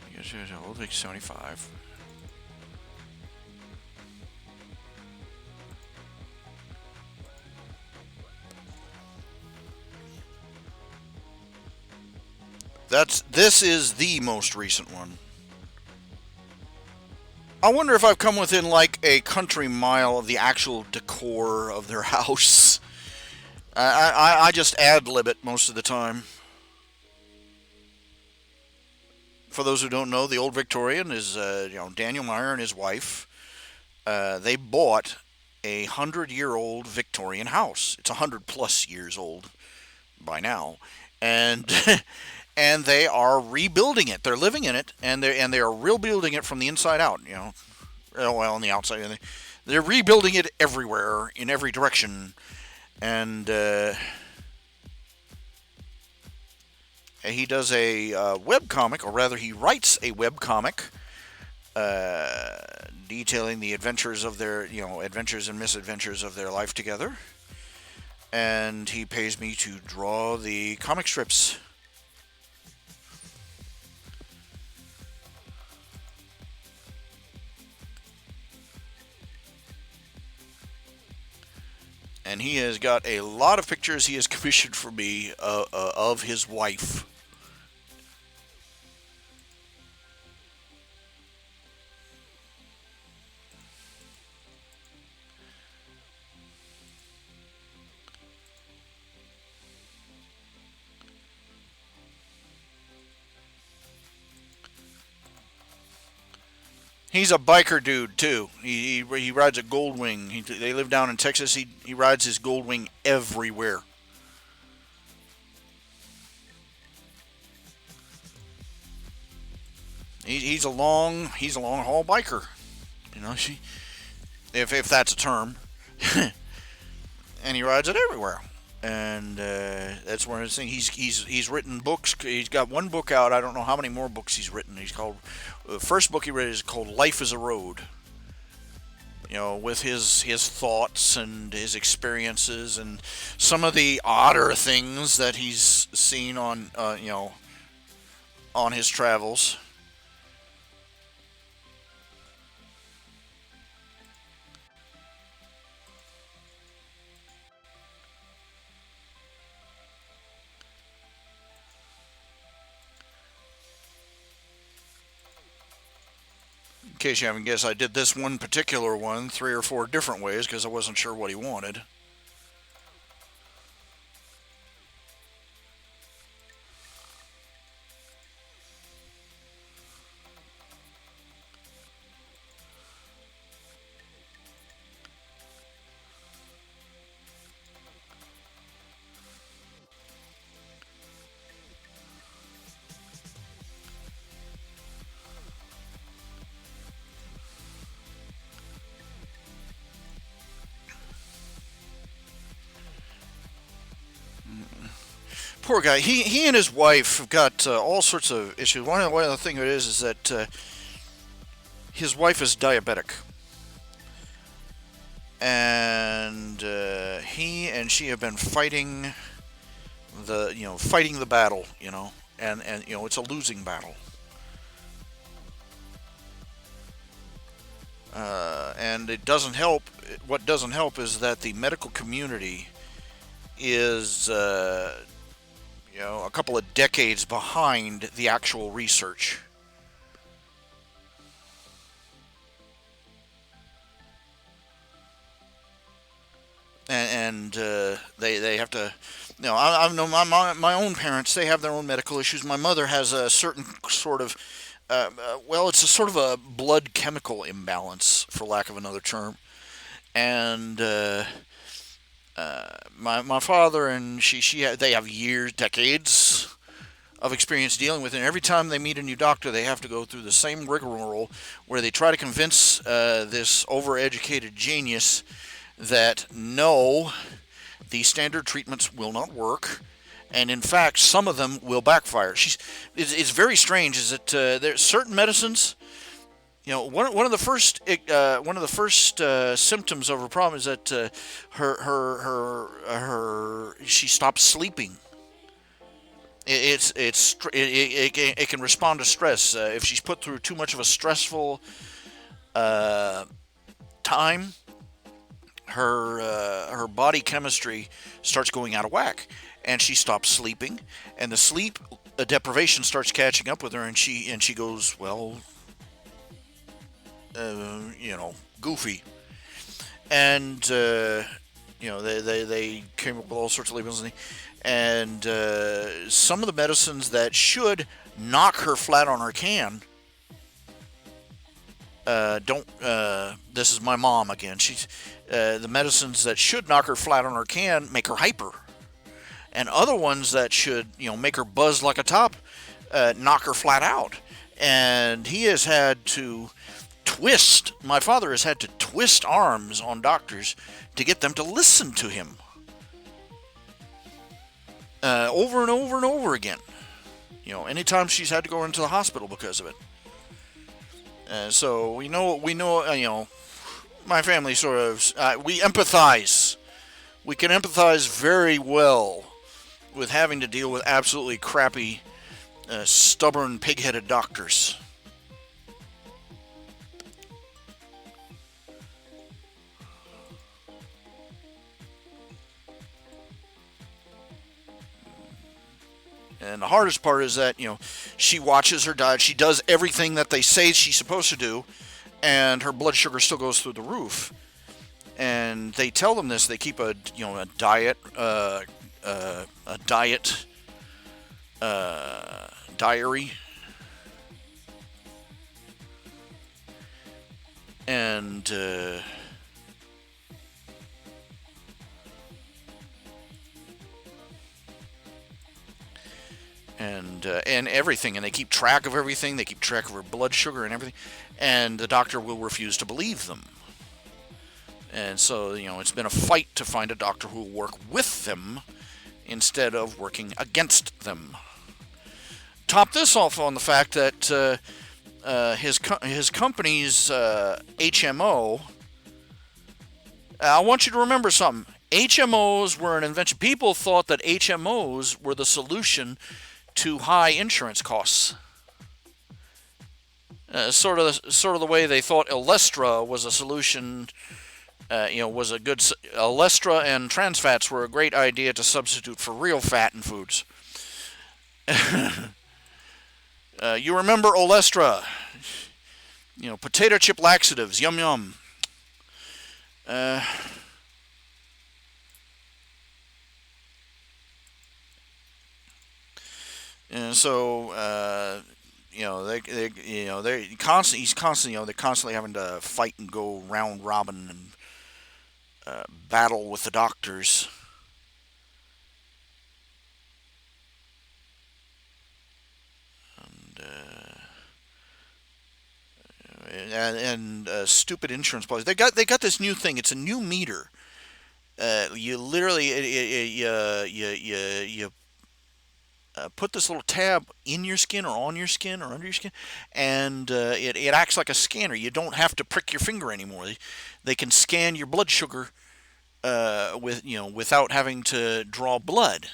I guess there's Old Vic 75. This is the most recent one. I wonder if I've come within like a country mile of the actual decor of their house. I just ad-lib it most of the time. For those who don't know, the Old Victorian is Daniel Meyer and his wife. They bought 100-year-old Victorian house. It's 100+ years old by now, and and they are rebuilding it. They're living in it, and they are rebuilding it from the inside out. Well, on the outside, they're rebuilding it everywhere, in every direction, and he does a web comic, or rather, he writes a web comic. Detailing the adventures of their, adventures and misadventures of their life together, and he pays me to draw the comic strips. And he has got a lot of pictures he has commissioned for me of his wife. He's a biker dude too. He rides a Goldwing. They live down in Texas. He rides his Goldwing everywhere. He's a long haul biker. You know, if that's a term, and he rides it everywhere. And that's one of the things. He's written books. He's got one book out. I don't know how many more books he's written. He's called the first book he read is called Life is a Road. You know, with his thoughts and his experiences and some of the odder things that he's seen on on his travels. In case you haven't guessed, I did this one particular one 3 or 4 different ways because I wasn't sure what he wanted. Poor guy. He and his wife have got all sorts of issues. One of the things it is that his wife is diabetic, and he and she have been fighting fighting the battle. And it's a losing battle. And it doesn't help. What doesn't help is that the medical community is a couple of decades behind the actual research. And they have to. I know my own parents. They have their own medical issues. My mother has a certain sort of it's a sort of a blood chemical imbalance, for lack of another term. And my father and they have years, decades of experience dealing with it. And every time they meet a new doctor, they have to go through the same rigmarole where they try to convince this overeducated genius that no, these standard treatments will not work. And in fact, some of them will backfire. It's very strange. Is that there's certain medicines. One of the first symptoms of her problem is that she stops sleeping. It can respond to stress if she's put through too much of a stressful uh, time. Her body chemistry starts going out of whack, and she stops sleeping, and the sleep deprivation starts catching up with her, and she goes, well, goofy. And they came up with all sorts of labels, and some of the medicines that should knock her flat on her can don't. This is my mom again. She's the medicines that should knock her flat on her can make her hyper, and other ones that should make her buzz like a top knock her flat out. And he has had to twist. My father has had to twist arms on doctors to get them to listen to him over and over and over again. Anytime she's had to go into the hospital because of it. So we know. My family sort of we empathize. We can empathize very well with having to deal with absolutely crappy, stubborn, pig-headed doctors. And the hardest part is that, she watches her diet. She does everything that they say she's supposed to do, and her blood sugar still goes through the roof. And they tell them this. They keep a diet, a diet diary. and and everything, and they keep track of everything. They keep track of her blood sugar and everything, and the doctor will refuse to believe them. And so, it's been a fight to find a doctor who will work with them instead of working against them. Top this off on the fact that his company's HMO. I want you to remember something. HMOs were an invention. People thought that HMOs were the solution to high insurance costs. Sort of the way they thought Olestra was a solution. Was a good. Olestra and trans fats were a great idea to substitute for real fat in foods. You remember Olestra? Potato chip laxatives. Yum yum. And so they're constantly having to fight and go round robin and battle with the doctors. And stupid insurance policies. They got this new thing. It's a new meter. You literally you put this little tab in your skin or on your skin or under your skin, and it acts like a scanner. You don't have to prick your finger anymore. They can scan your blood sugar without having to draw blood.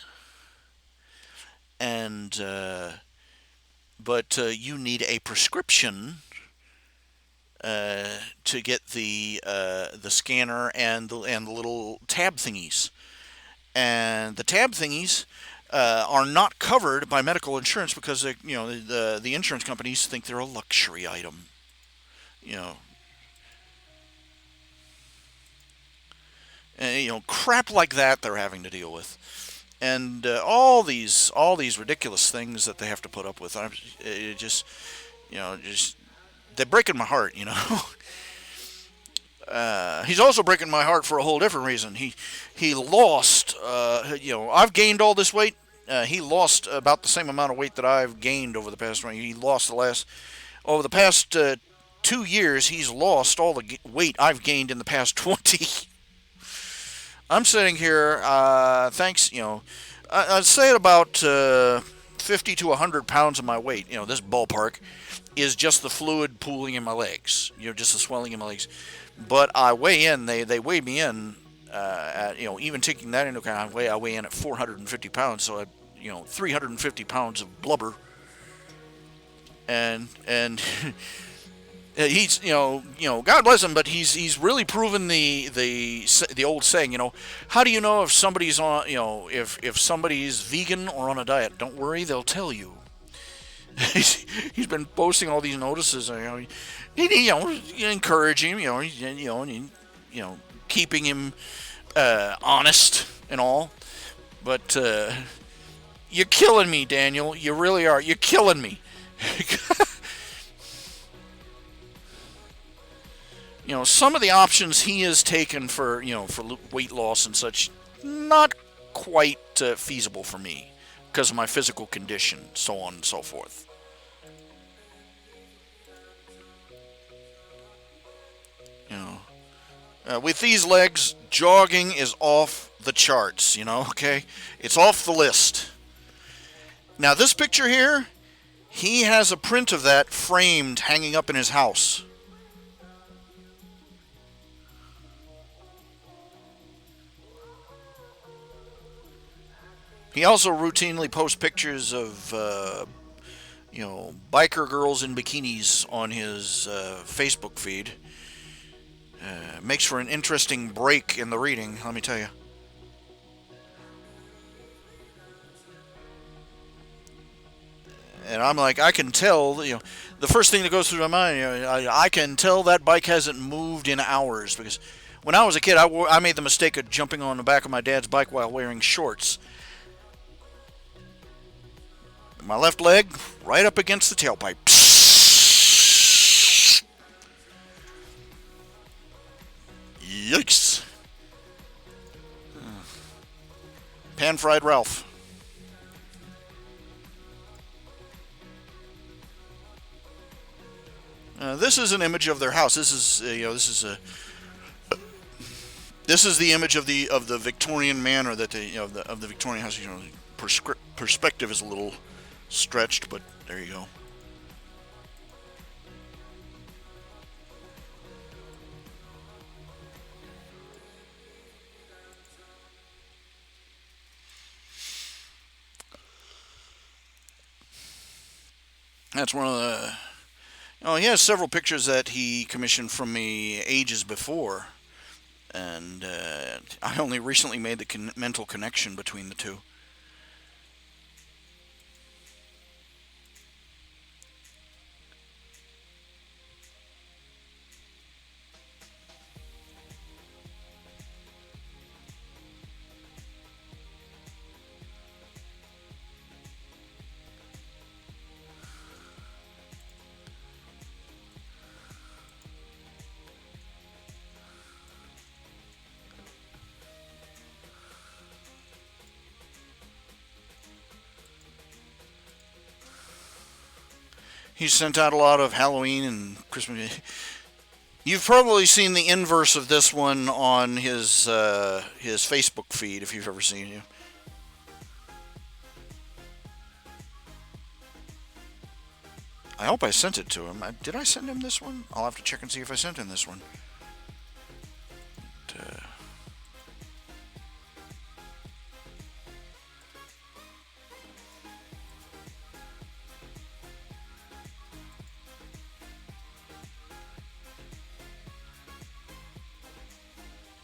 And but you need a prescription to get the scanner and the little tab thingies. And the tab thingies are not covered by medical insurance because the insurance companies think they're a luxury item. Crap like that they're having to deal with, and all these ridiculous things that they have to put up with. Just they're breaking my heart. He's also breaking my heart for a whole different reason. He lost. I've gained all this weight. He lost about the same amount of weight that I've gained over the past 20. He lost over the past 2 years. He's lost all the weight I've gained in the past 20. I'm sitting here. Thanks. I'd say about 50 to 100 pounds of my weight. This ballpark is just the fluid pooling in my legs. Just the swelling in my legs. But I weigh in. They weigh me in. Even taking that into account, I weigh in at 450 pounds. So 350 pounds of blubber. And he's God bless him, but he's really proven the old saying. How do you know if somebody's on if somebody's vegan or on a diet? Don't worry, they'll tell you. He's been posting all these notices. Encouraging him. Keeping him honest and all. But you're killing me, Daniel. You really are. You're killing me. Some of the options he has taken for weight loss and such, not quite feasible for me because of my physical condition, so on and so forth. With these legs, jogging is off the charts, okay? It's off the list. Now, this picture here, he has a print of that framed hanging up in his house. He also routinely posts pictures of, biker girls in bikinis on his Facebook feed. Makes for an interesting break in the reading, let me tell you. And I'm like, I can tell, the first thing that goes through my mind, I can tell that bike hasn't moved in hours. Because when I was a kid, I made the mistake of jumping on the back of my dad's bike while wearing shorts. My left leg right up against the tailpipe. Yikes. Pan-fried Ralph. This is an image of their house. This is this is the image of the Victorian manor that of the Victorian house. Perspective is a little stretched, but there you go. That's one of the. Oh, he has several pictures that he commissioned from me ages before, and I only recently made the mental connection between the two. He sent out a lot of Halloween and Christmas. You've probably seen the inverse of this one on his Facebook feed if you've ever seen it. I hope I sent it to him. Did I send him this one? I'll have to check and see if I sent him this one. But,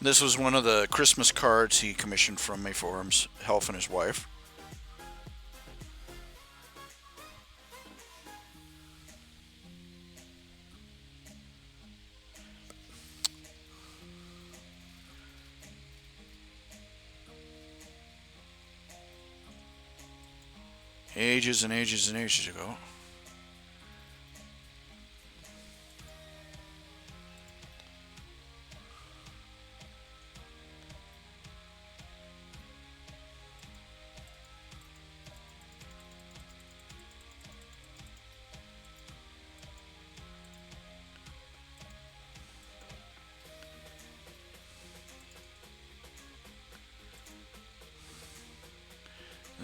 this was one of the Christmas cards he commissioned from me for himself and his wife. Ages and ages and ages ago.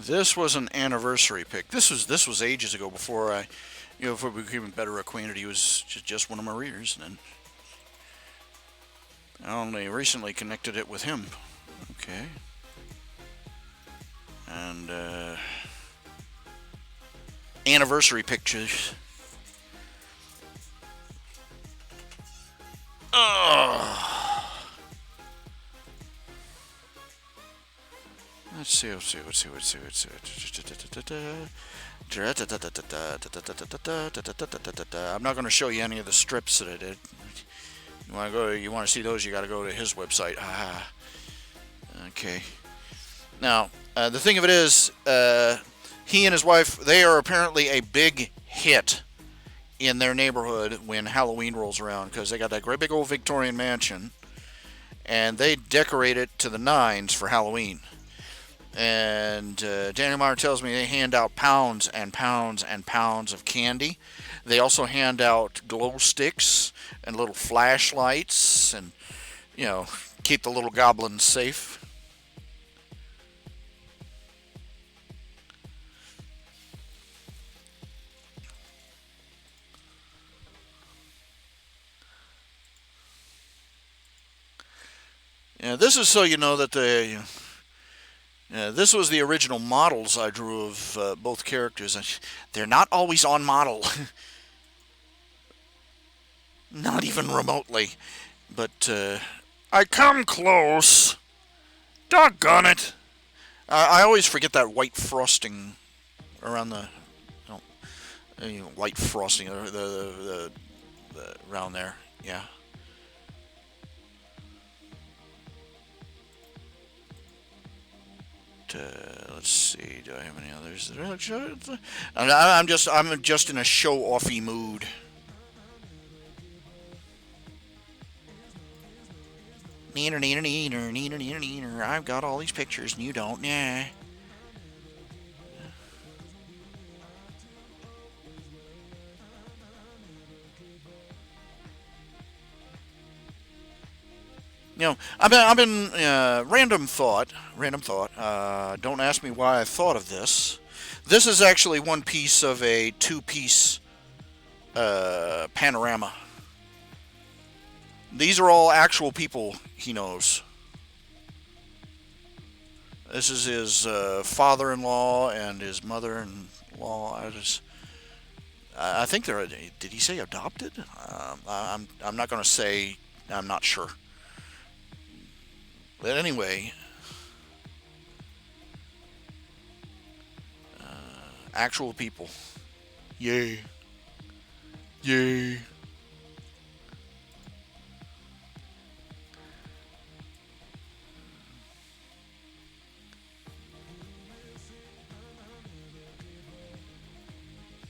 This was an anniversary pic. This was ages ago before before we became better acquainted. He was just one of my readers, and then I only recently connected it with him. Okay. And anniversary pictures. Let's see. I'm not going to show you any of the strips that I did. You want to see those, you got to go to his website. Okay. Now, the thing of it is, he and his wife, they are apparently a big hit in their neighborhood when Halloween rolls around, because they got that great big old Victorian mansion, and they decorate it to the nines for Halloween. And Daniel Meyer tells me they hand out pounds and pounds and pounds of candy. They also hand out glow sticks and little flashlights, and keep the little goblins safe. This is so you know that this was the original models I drew of both characters. They're not always on model. Not even remotely. But I come close. Doggone it. I always forget that white frosting around the... white frosting the around there. Yeah. Let's see. Do I have any others? I'm just in a show-offy mood. Neener, neener, neener, neener, neener, neener. I've got all these pictures and you don't. Yeah. I've been random thought. Don't ask me why I thought of this. This is actually one piece of a two-piece panorama. These are all actual people he knows. This is his father-in-law and his mother-in-law. I think they're. Did he say adopted? I'm not going to say. I'm not sure. But anyway, actual people. Yay. Yay.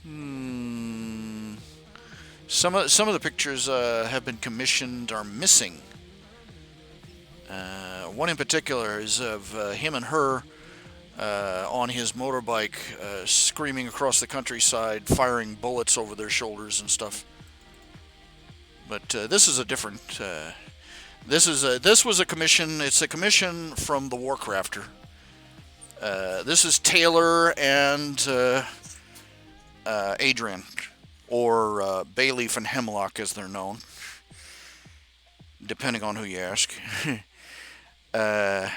Hmm. Some of the pictures have been commissioned are missing. One in particular is of him and her on his motorbike, screaming across the countryside, firing bullets over their shoulders and stuff. But this is a different. This was a commission. It's a commission from the Warcrafter. This is Taylor and Adrian, or Bayleaf and Hemlock as they're known, depending on who you ask. uh,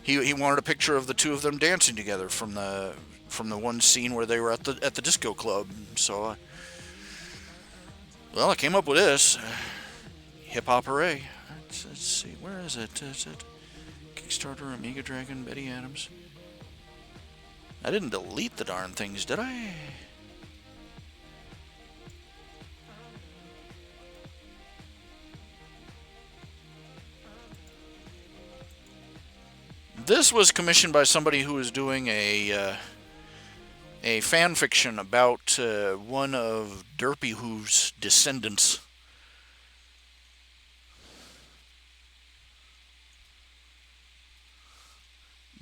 he wanted a picture of the two of them dancing together from the one scene where they were at the disco club. So, well, I came up with this hip hop hooray. Let's see, where is it? Is it Kickstarter, Amiga Dragon, Betty Adams? I didn't delete the darn things, did I? This was commissioned by somebody who was doing a fan fiction about one of Derpy Hoove's descendants.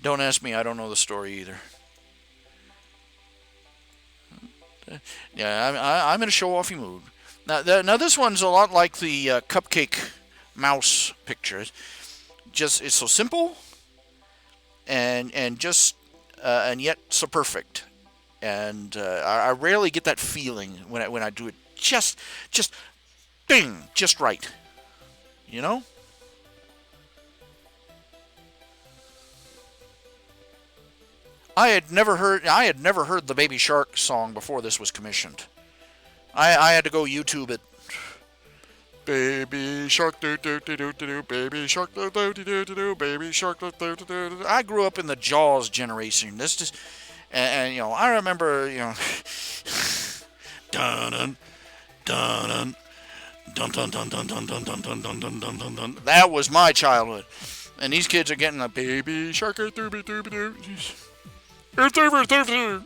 Don't ask me, I don't know the story either. Yeah, I'm in a show-offy mood. Now this one's a lot like the cupcake mouse picture. It's so simple, and just and yet so perfect. And I rarely get that feeling when I do it just bing, just right. You know? I had never heard the Baby Shark song before this was commissioned. I had to go YouTube it. Baby shark do do do do do do, baby shark do do do do do, baby shark do do do do do. I grew up in the Jaws generation. This just and I remember dun dun dun dun dun dun dun dun dun dun dun dun dun dun dun. That was my childhood, and these kids are getting a baby shark do do do do. It's everything.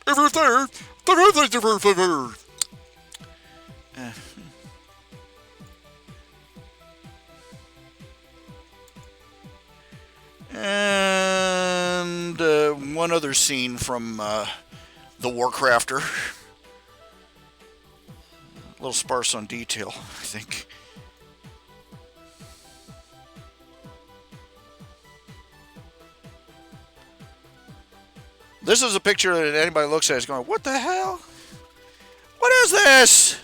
Everything. And one other scene from the Warcrafter. A little sparse on detail, I think. This is a picture that anybody looks at is going, what the hell? What is this?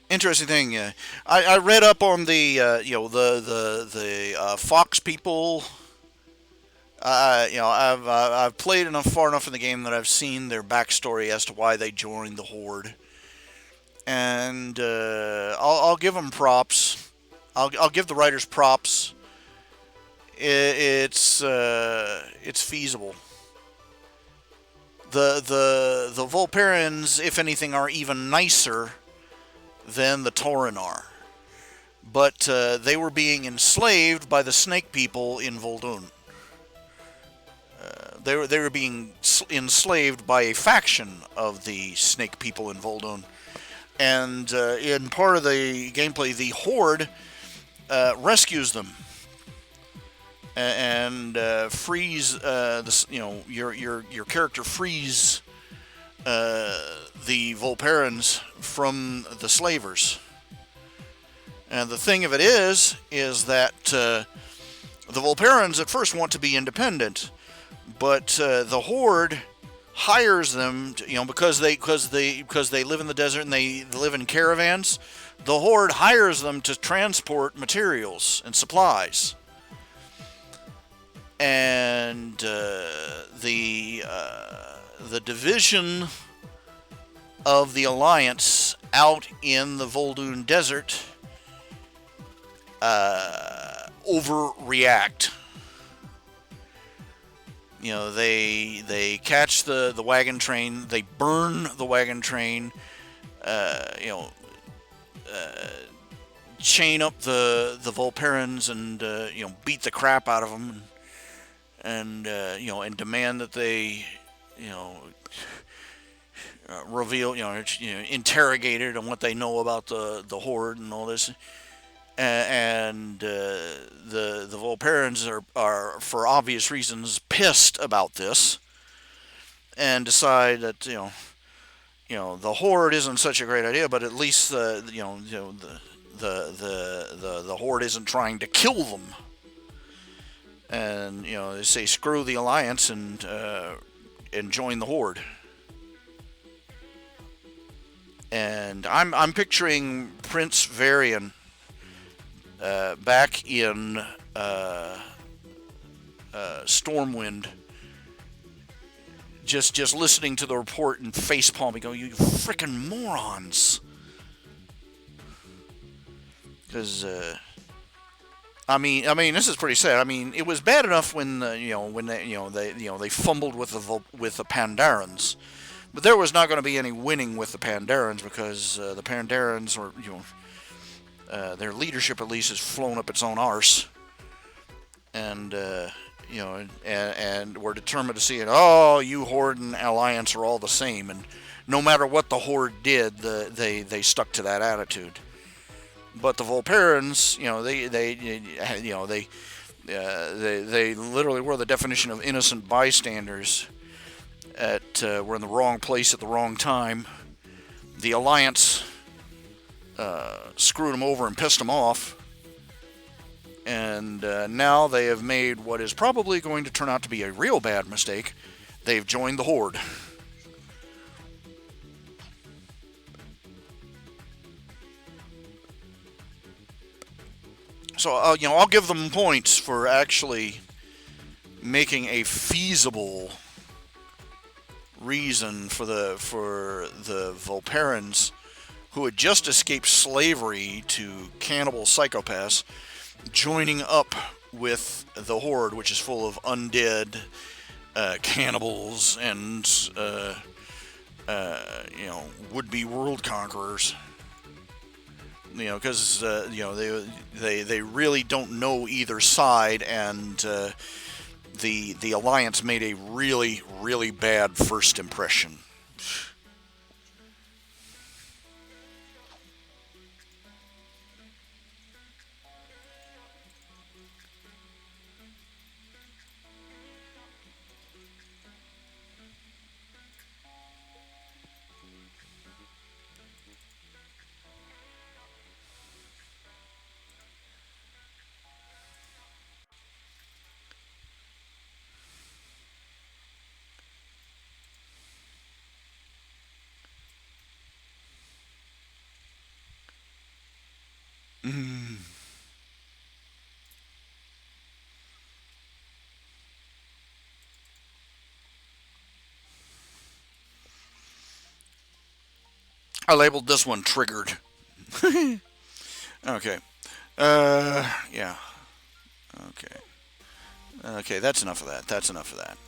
Interesting thing. I read up on the the Fox people. I've played far enough in the game that I've seen their backstory as to why they joined the Horde, and I'll give them props. I'll give the writers props. It's feasible. The Volparians, if anything, are even nicer than the Tauren are. But they were being enslaved by the snake people in Vol'dun. they were being enslaved by a faction of the snake people in Vol'dun. And in part of the gameplay, the Horde rescues them and frees your character frees the Volperans from the slavers. And the thing of it is that the Volperans at first want to be independent, but the Horde hires them, because they live in the desert and they live in caravans. The Horde hires them to transport materials and supplies, and the division of the Alliance out in the Vol'dun desert overreact. They catch the wagon train, they burn the wagon train, chain up the Volperans and beat the crap out of them, and demand that they reveal, interrogated on what they know about the Horde and all this. And the Volperans are, for obvious reasons, pissed about this, and decide that the Horde isn't such a great idea, but at least the Horde isn't trying to kill them. And they say screw the Alliance and join the Horde. And I'm picturing Prince Varian back in Stormwind, just listening to the report and facepalming, going, "You frickin' morons!" Because I mean, this is pretty sad. I mean, it was bad enough when they fumbled with the Pandarans, but there was not going to be any winning with the Pandarans, because the Pandarans were their leadership at least has flown up its own arse, and and we're determined to see it. Oh, you Horde and Alliance are all the same, and no matter what the Horde did, they stuck to that attitude. But the Volperans, they literally were the definition of innocent bystanders. Were in the wrong place at the wrong time. The Alliance screwed them over and pissed them off, and now they have made what is probably going to turn out to be a real bad mistake. They've joined the Horde. So I'll give them points for actually making a feasible reason for the Volperans, who had just escaped slavery to cannibal psychopaths, joining up with the Horde, which is full of undead cannibals and would-be world conquerors. Because they really don't know either side, and the Alliance made a really, really bad first impression. I labeled this one triggered. Okay. Yeah. Okay. Okay, that's enough of that. That's enough of that.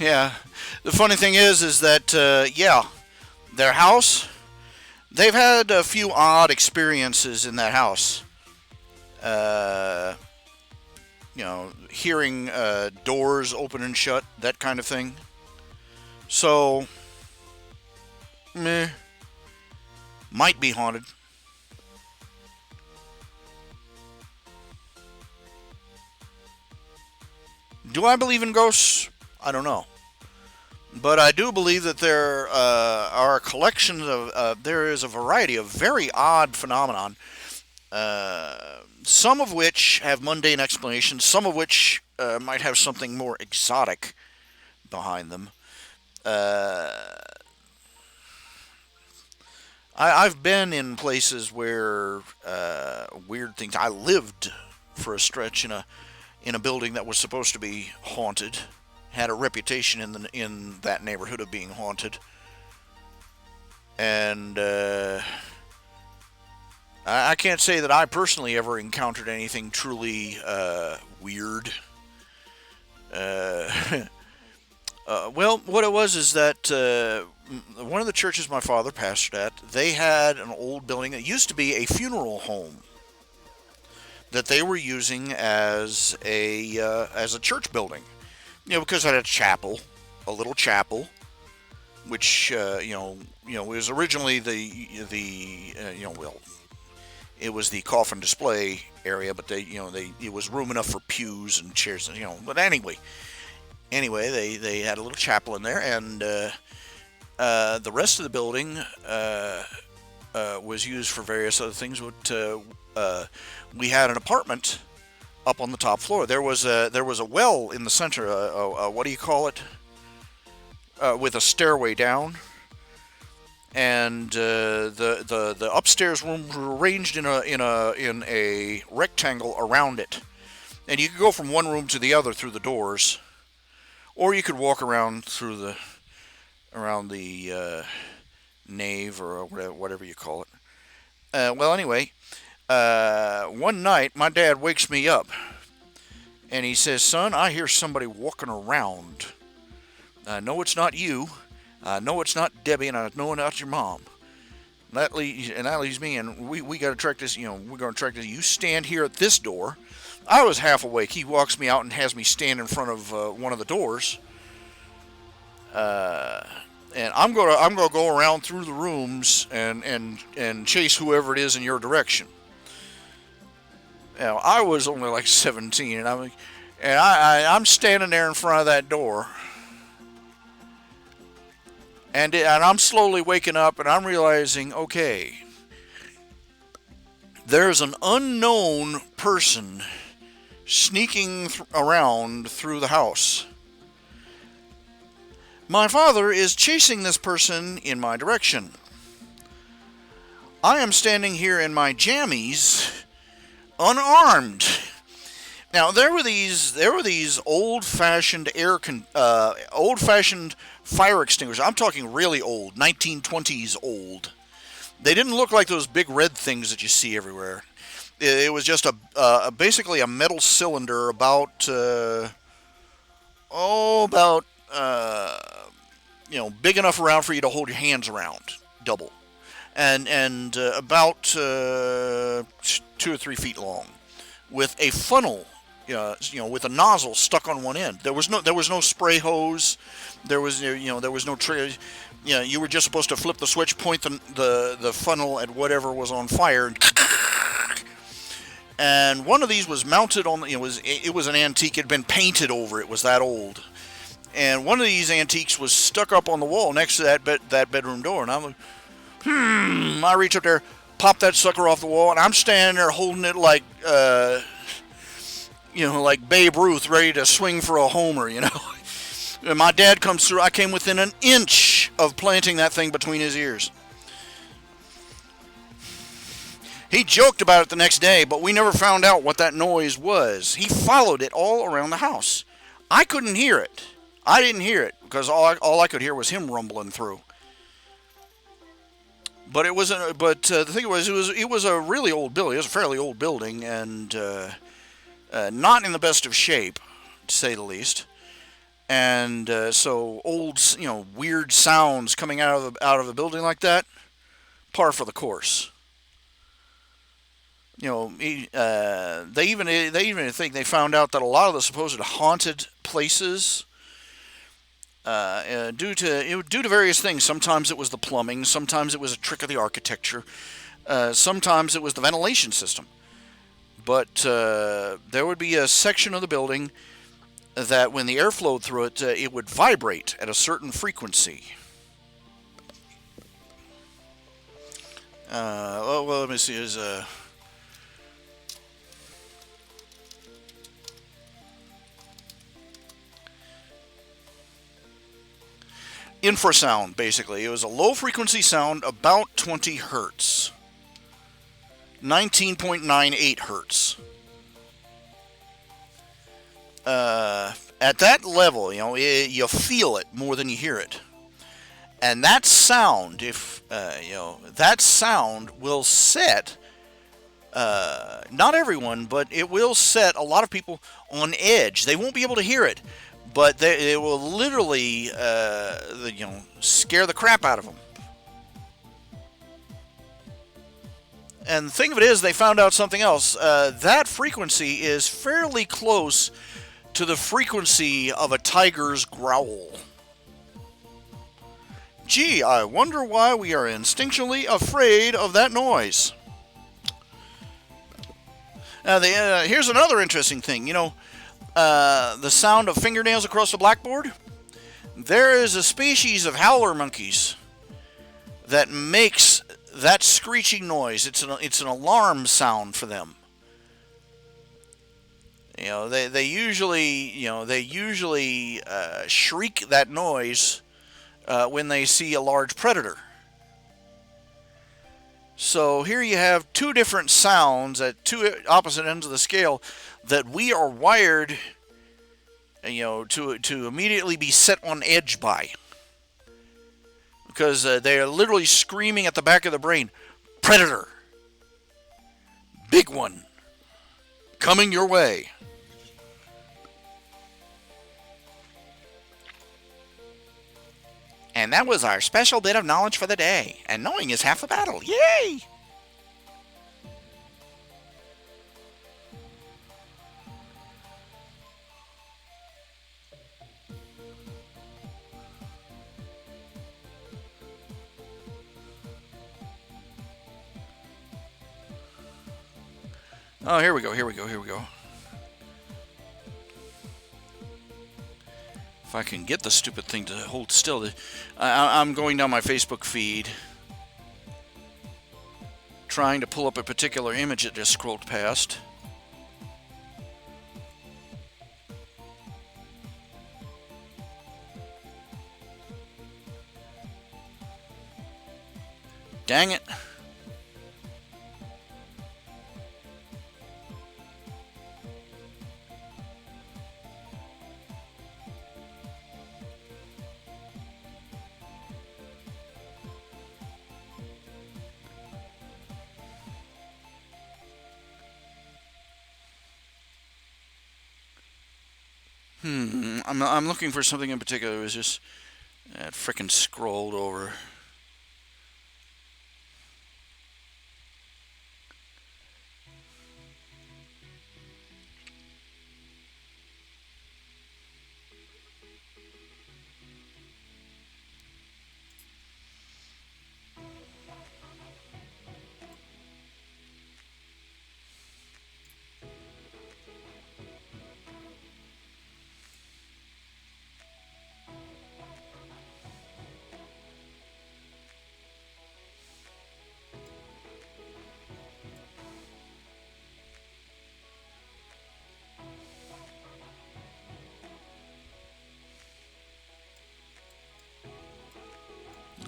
Yeah. The funny thing is that yeah, their house. They've had a few odd experiences in that house. Uh, hearing doors open and shut, that kind of thing. So, meh, might be haunted. Do I believe in ghosts? I don't know. But I do believe that there are collections of, there is a variety of very odd phenomenon, some of which have mundane explanations, some of which might have something more exotic behind them. Uh, I've been in places where weird things. I lived for a stretch in a building that was supposed to be haunted, had a reputation in that neighborhood of being haunted, and I can't say that I personally ever encountered anything truly weird. Uh, well, what it was is that one of the churches my father pastored at, they had an old building that used to be a funeral home that they were using as a church building. Because it had a chapel, a little chapel, which was originally well, it was the coffin display area, but it was room enough for pews and chairs, But anyway, they had a little chapel in there, and the rest of the building was used for various other things. We had an apartment up on the top floor. There was a well in the center. What do you call it? With a stairway down, and the upstairs rooms were arranged in a rectangle around it, and you could go from one room to the other through the doors, or you could walk around around the nave or whatever you call it. Well, anyway, one night my dad wakes me up and he says, "Son, I hear somebody walking around. I know it's not you. I know it's not Debbie, and I know it's not your mom. That leaves me, and we got to track this. We're going to track this. You stand here at this door." I was half awake. He walks me out and has me stand in front of one of the doors. And I'm gonna go around through the rooms and chase whoever it is in your direction. I was only like 17, and I'm standing there in front of that door, and I'm slowly waking up, and I'm realizing, okay, there's an unknown person sneaking around through the house. My father is chasing this person in my direction. I am standing here in my jammies, unarmed. Now there were these old-fashioned old-fashioned fire extinguishers. I'm talking really old, 1920s old. They didn't look like those big red things that you see everywhere. It was just basically a metal cylinder about big enough around for you to hold your hands around, double, and about 2 or 3 feet long, with a funnel, with a nozzle stuck on one end. There was no spray hose. There was no trigger. You were just supposed to flip the switch, point the funnel at whatever was on fire, and one of these was mounted on. It was an antique. It had been painted over. It was that old. And one of these antiques was stuck up on the wall next to that bedroom door. And I'm like, I reach up there, pop that sucker off the wall, and I'm standing there holding it like Babe Ruth, ready to swing for a homer, And my dad comes through. I came within an inch of planting that thing between his ears. He joked about it the next day, but we never found out what that noise was. He followed it all around the house. I couldn't hear it. I didn't hear it because all I could hear was him rumbling through. But the thing was, it was a really old building. It was a fairly old building, and not in the best of shape, to say the least. And so old, weird sounds coming out of a building like that, par for the course. They even think they found out that a lot of the supposed haunted places, due to various things. Sometimes it was the plumbing, sometimes it was a trick of the architecture, sometimes it was the ventilation system. But there would be a section of the building that when the air flowed through it, it would vibrate at a certain frequency. Let me see. Is infrasound, basically. It was a low frequency sound, about 20 hertz. 19.98 hertz. At that level, you feel it more than you hear it. And that sound, that sound will set, not everyone, but it will set a lot of people on edge. They won't be able to hear it, but it will literally, scare the crap out of them. And the thing of it is, they found out something else. That frequency is fairly close to the frequency of a tiger's growl. Gee, I wonder why we are instinctually afraid of that noise. Here's another interesting thing. The sound of fingernails across the blackboard? There is a species of howler monkeys that makes that screeching noise. It's an alarm sound for them. They usually shriek that noise when they see a large predator. So here you have two different sounds at two opposite ends of the scale that we are wired, to immediately be set on edge by. Because they are literally screaming at the back of the brain, predator, big one, coming your way. And that was our special bit of knowledge for the day. And knowing is half the battle. Yay! Oh, here we go. If I can get the stupid thing to hold still. I'm going down my Facebook feed, trying to pull up a particular image that just scrolled past. Dang it. I'm looking for something in particular. It was just frickin' scrolled over.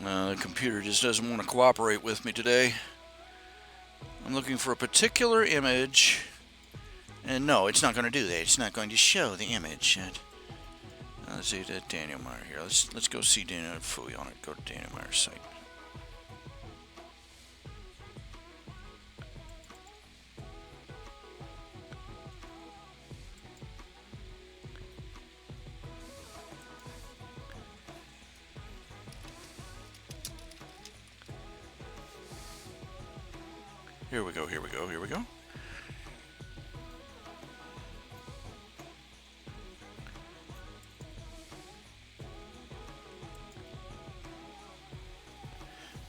The computer just doesn't want to cooperate with me today. I'm looking for a particular image, and no, it's not going to do that. It's not going to show the image. Let's see Daniel Meyer here. Let's go see Daniel Fooey on it. Go to Daniel Meyer's site. Here we go, here we go, here we go.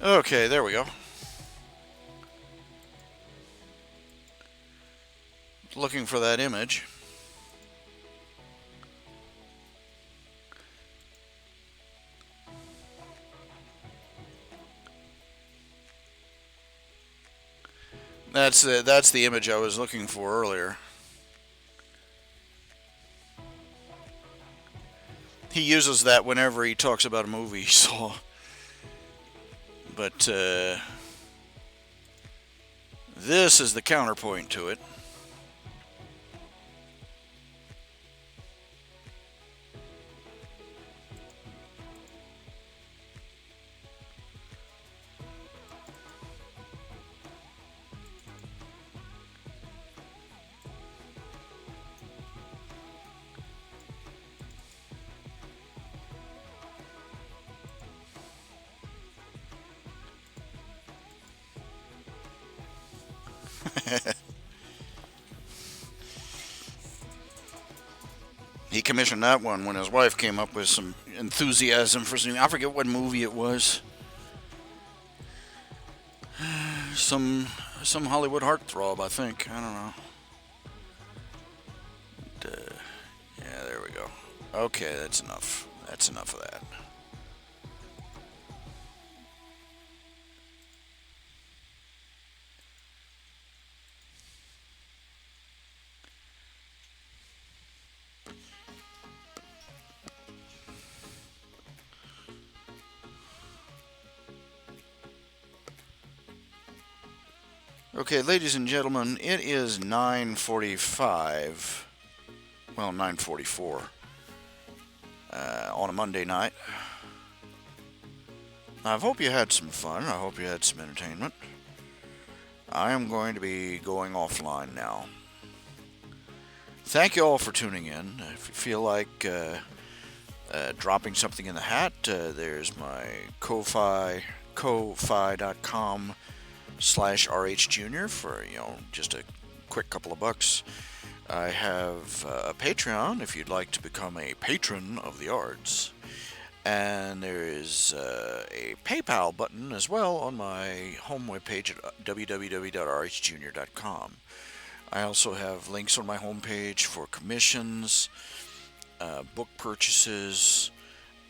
Okay, there we go. Looking for that image. That's the image I was looking for earlier. He uses that whenever he talks about a movie he saw. But this is the counterpoint to it. He commissioned that one when his wife came up with some enthusiasm for some. I forget what movie it was. Some Hollywood heartthrob, I think. I don't know. But, yeah, there we go. Okay, that's enough. That's enough of that. Okay, ladies and gentlemen, it is 9:45. Well, 9:44 on a Monday night. I hope you had some fun. I hope you had some entertainment. I am going to be going offline now. Thank you all for tuning in. If you feel like dropping something in the hat, there's my ko-fi.com/rhjunior for just a quick couple of bucks. I have a Patreon if you'd like to become a patron of the arts, and there is a PayPal button as well on my home webpage at www.rhjunior.com. I also have links on my homepage for commissions, book purchases,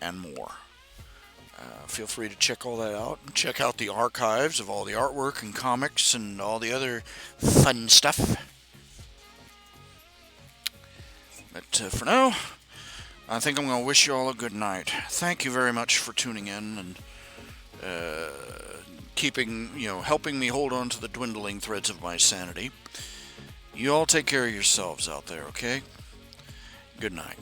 and more. Feel free to check all that out and check out the archives of all the artwork and comics and all the other fun stuff. But for now, I think I'm going to wish you all a good night. Thank you very much for tuning in and helping me hold on to the dwindling threads of my sanity. You all take care of yourselves out there, okay? Good night.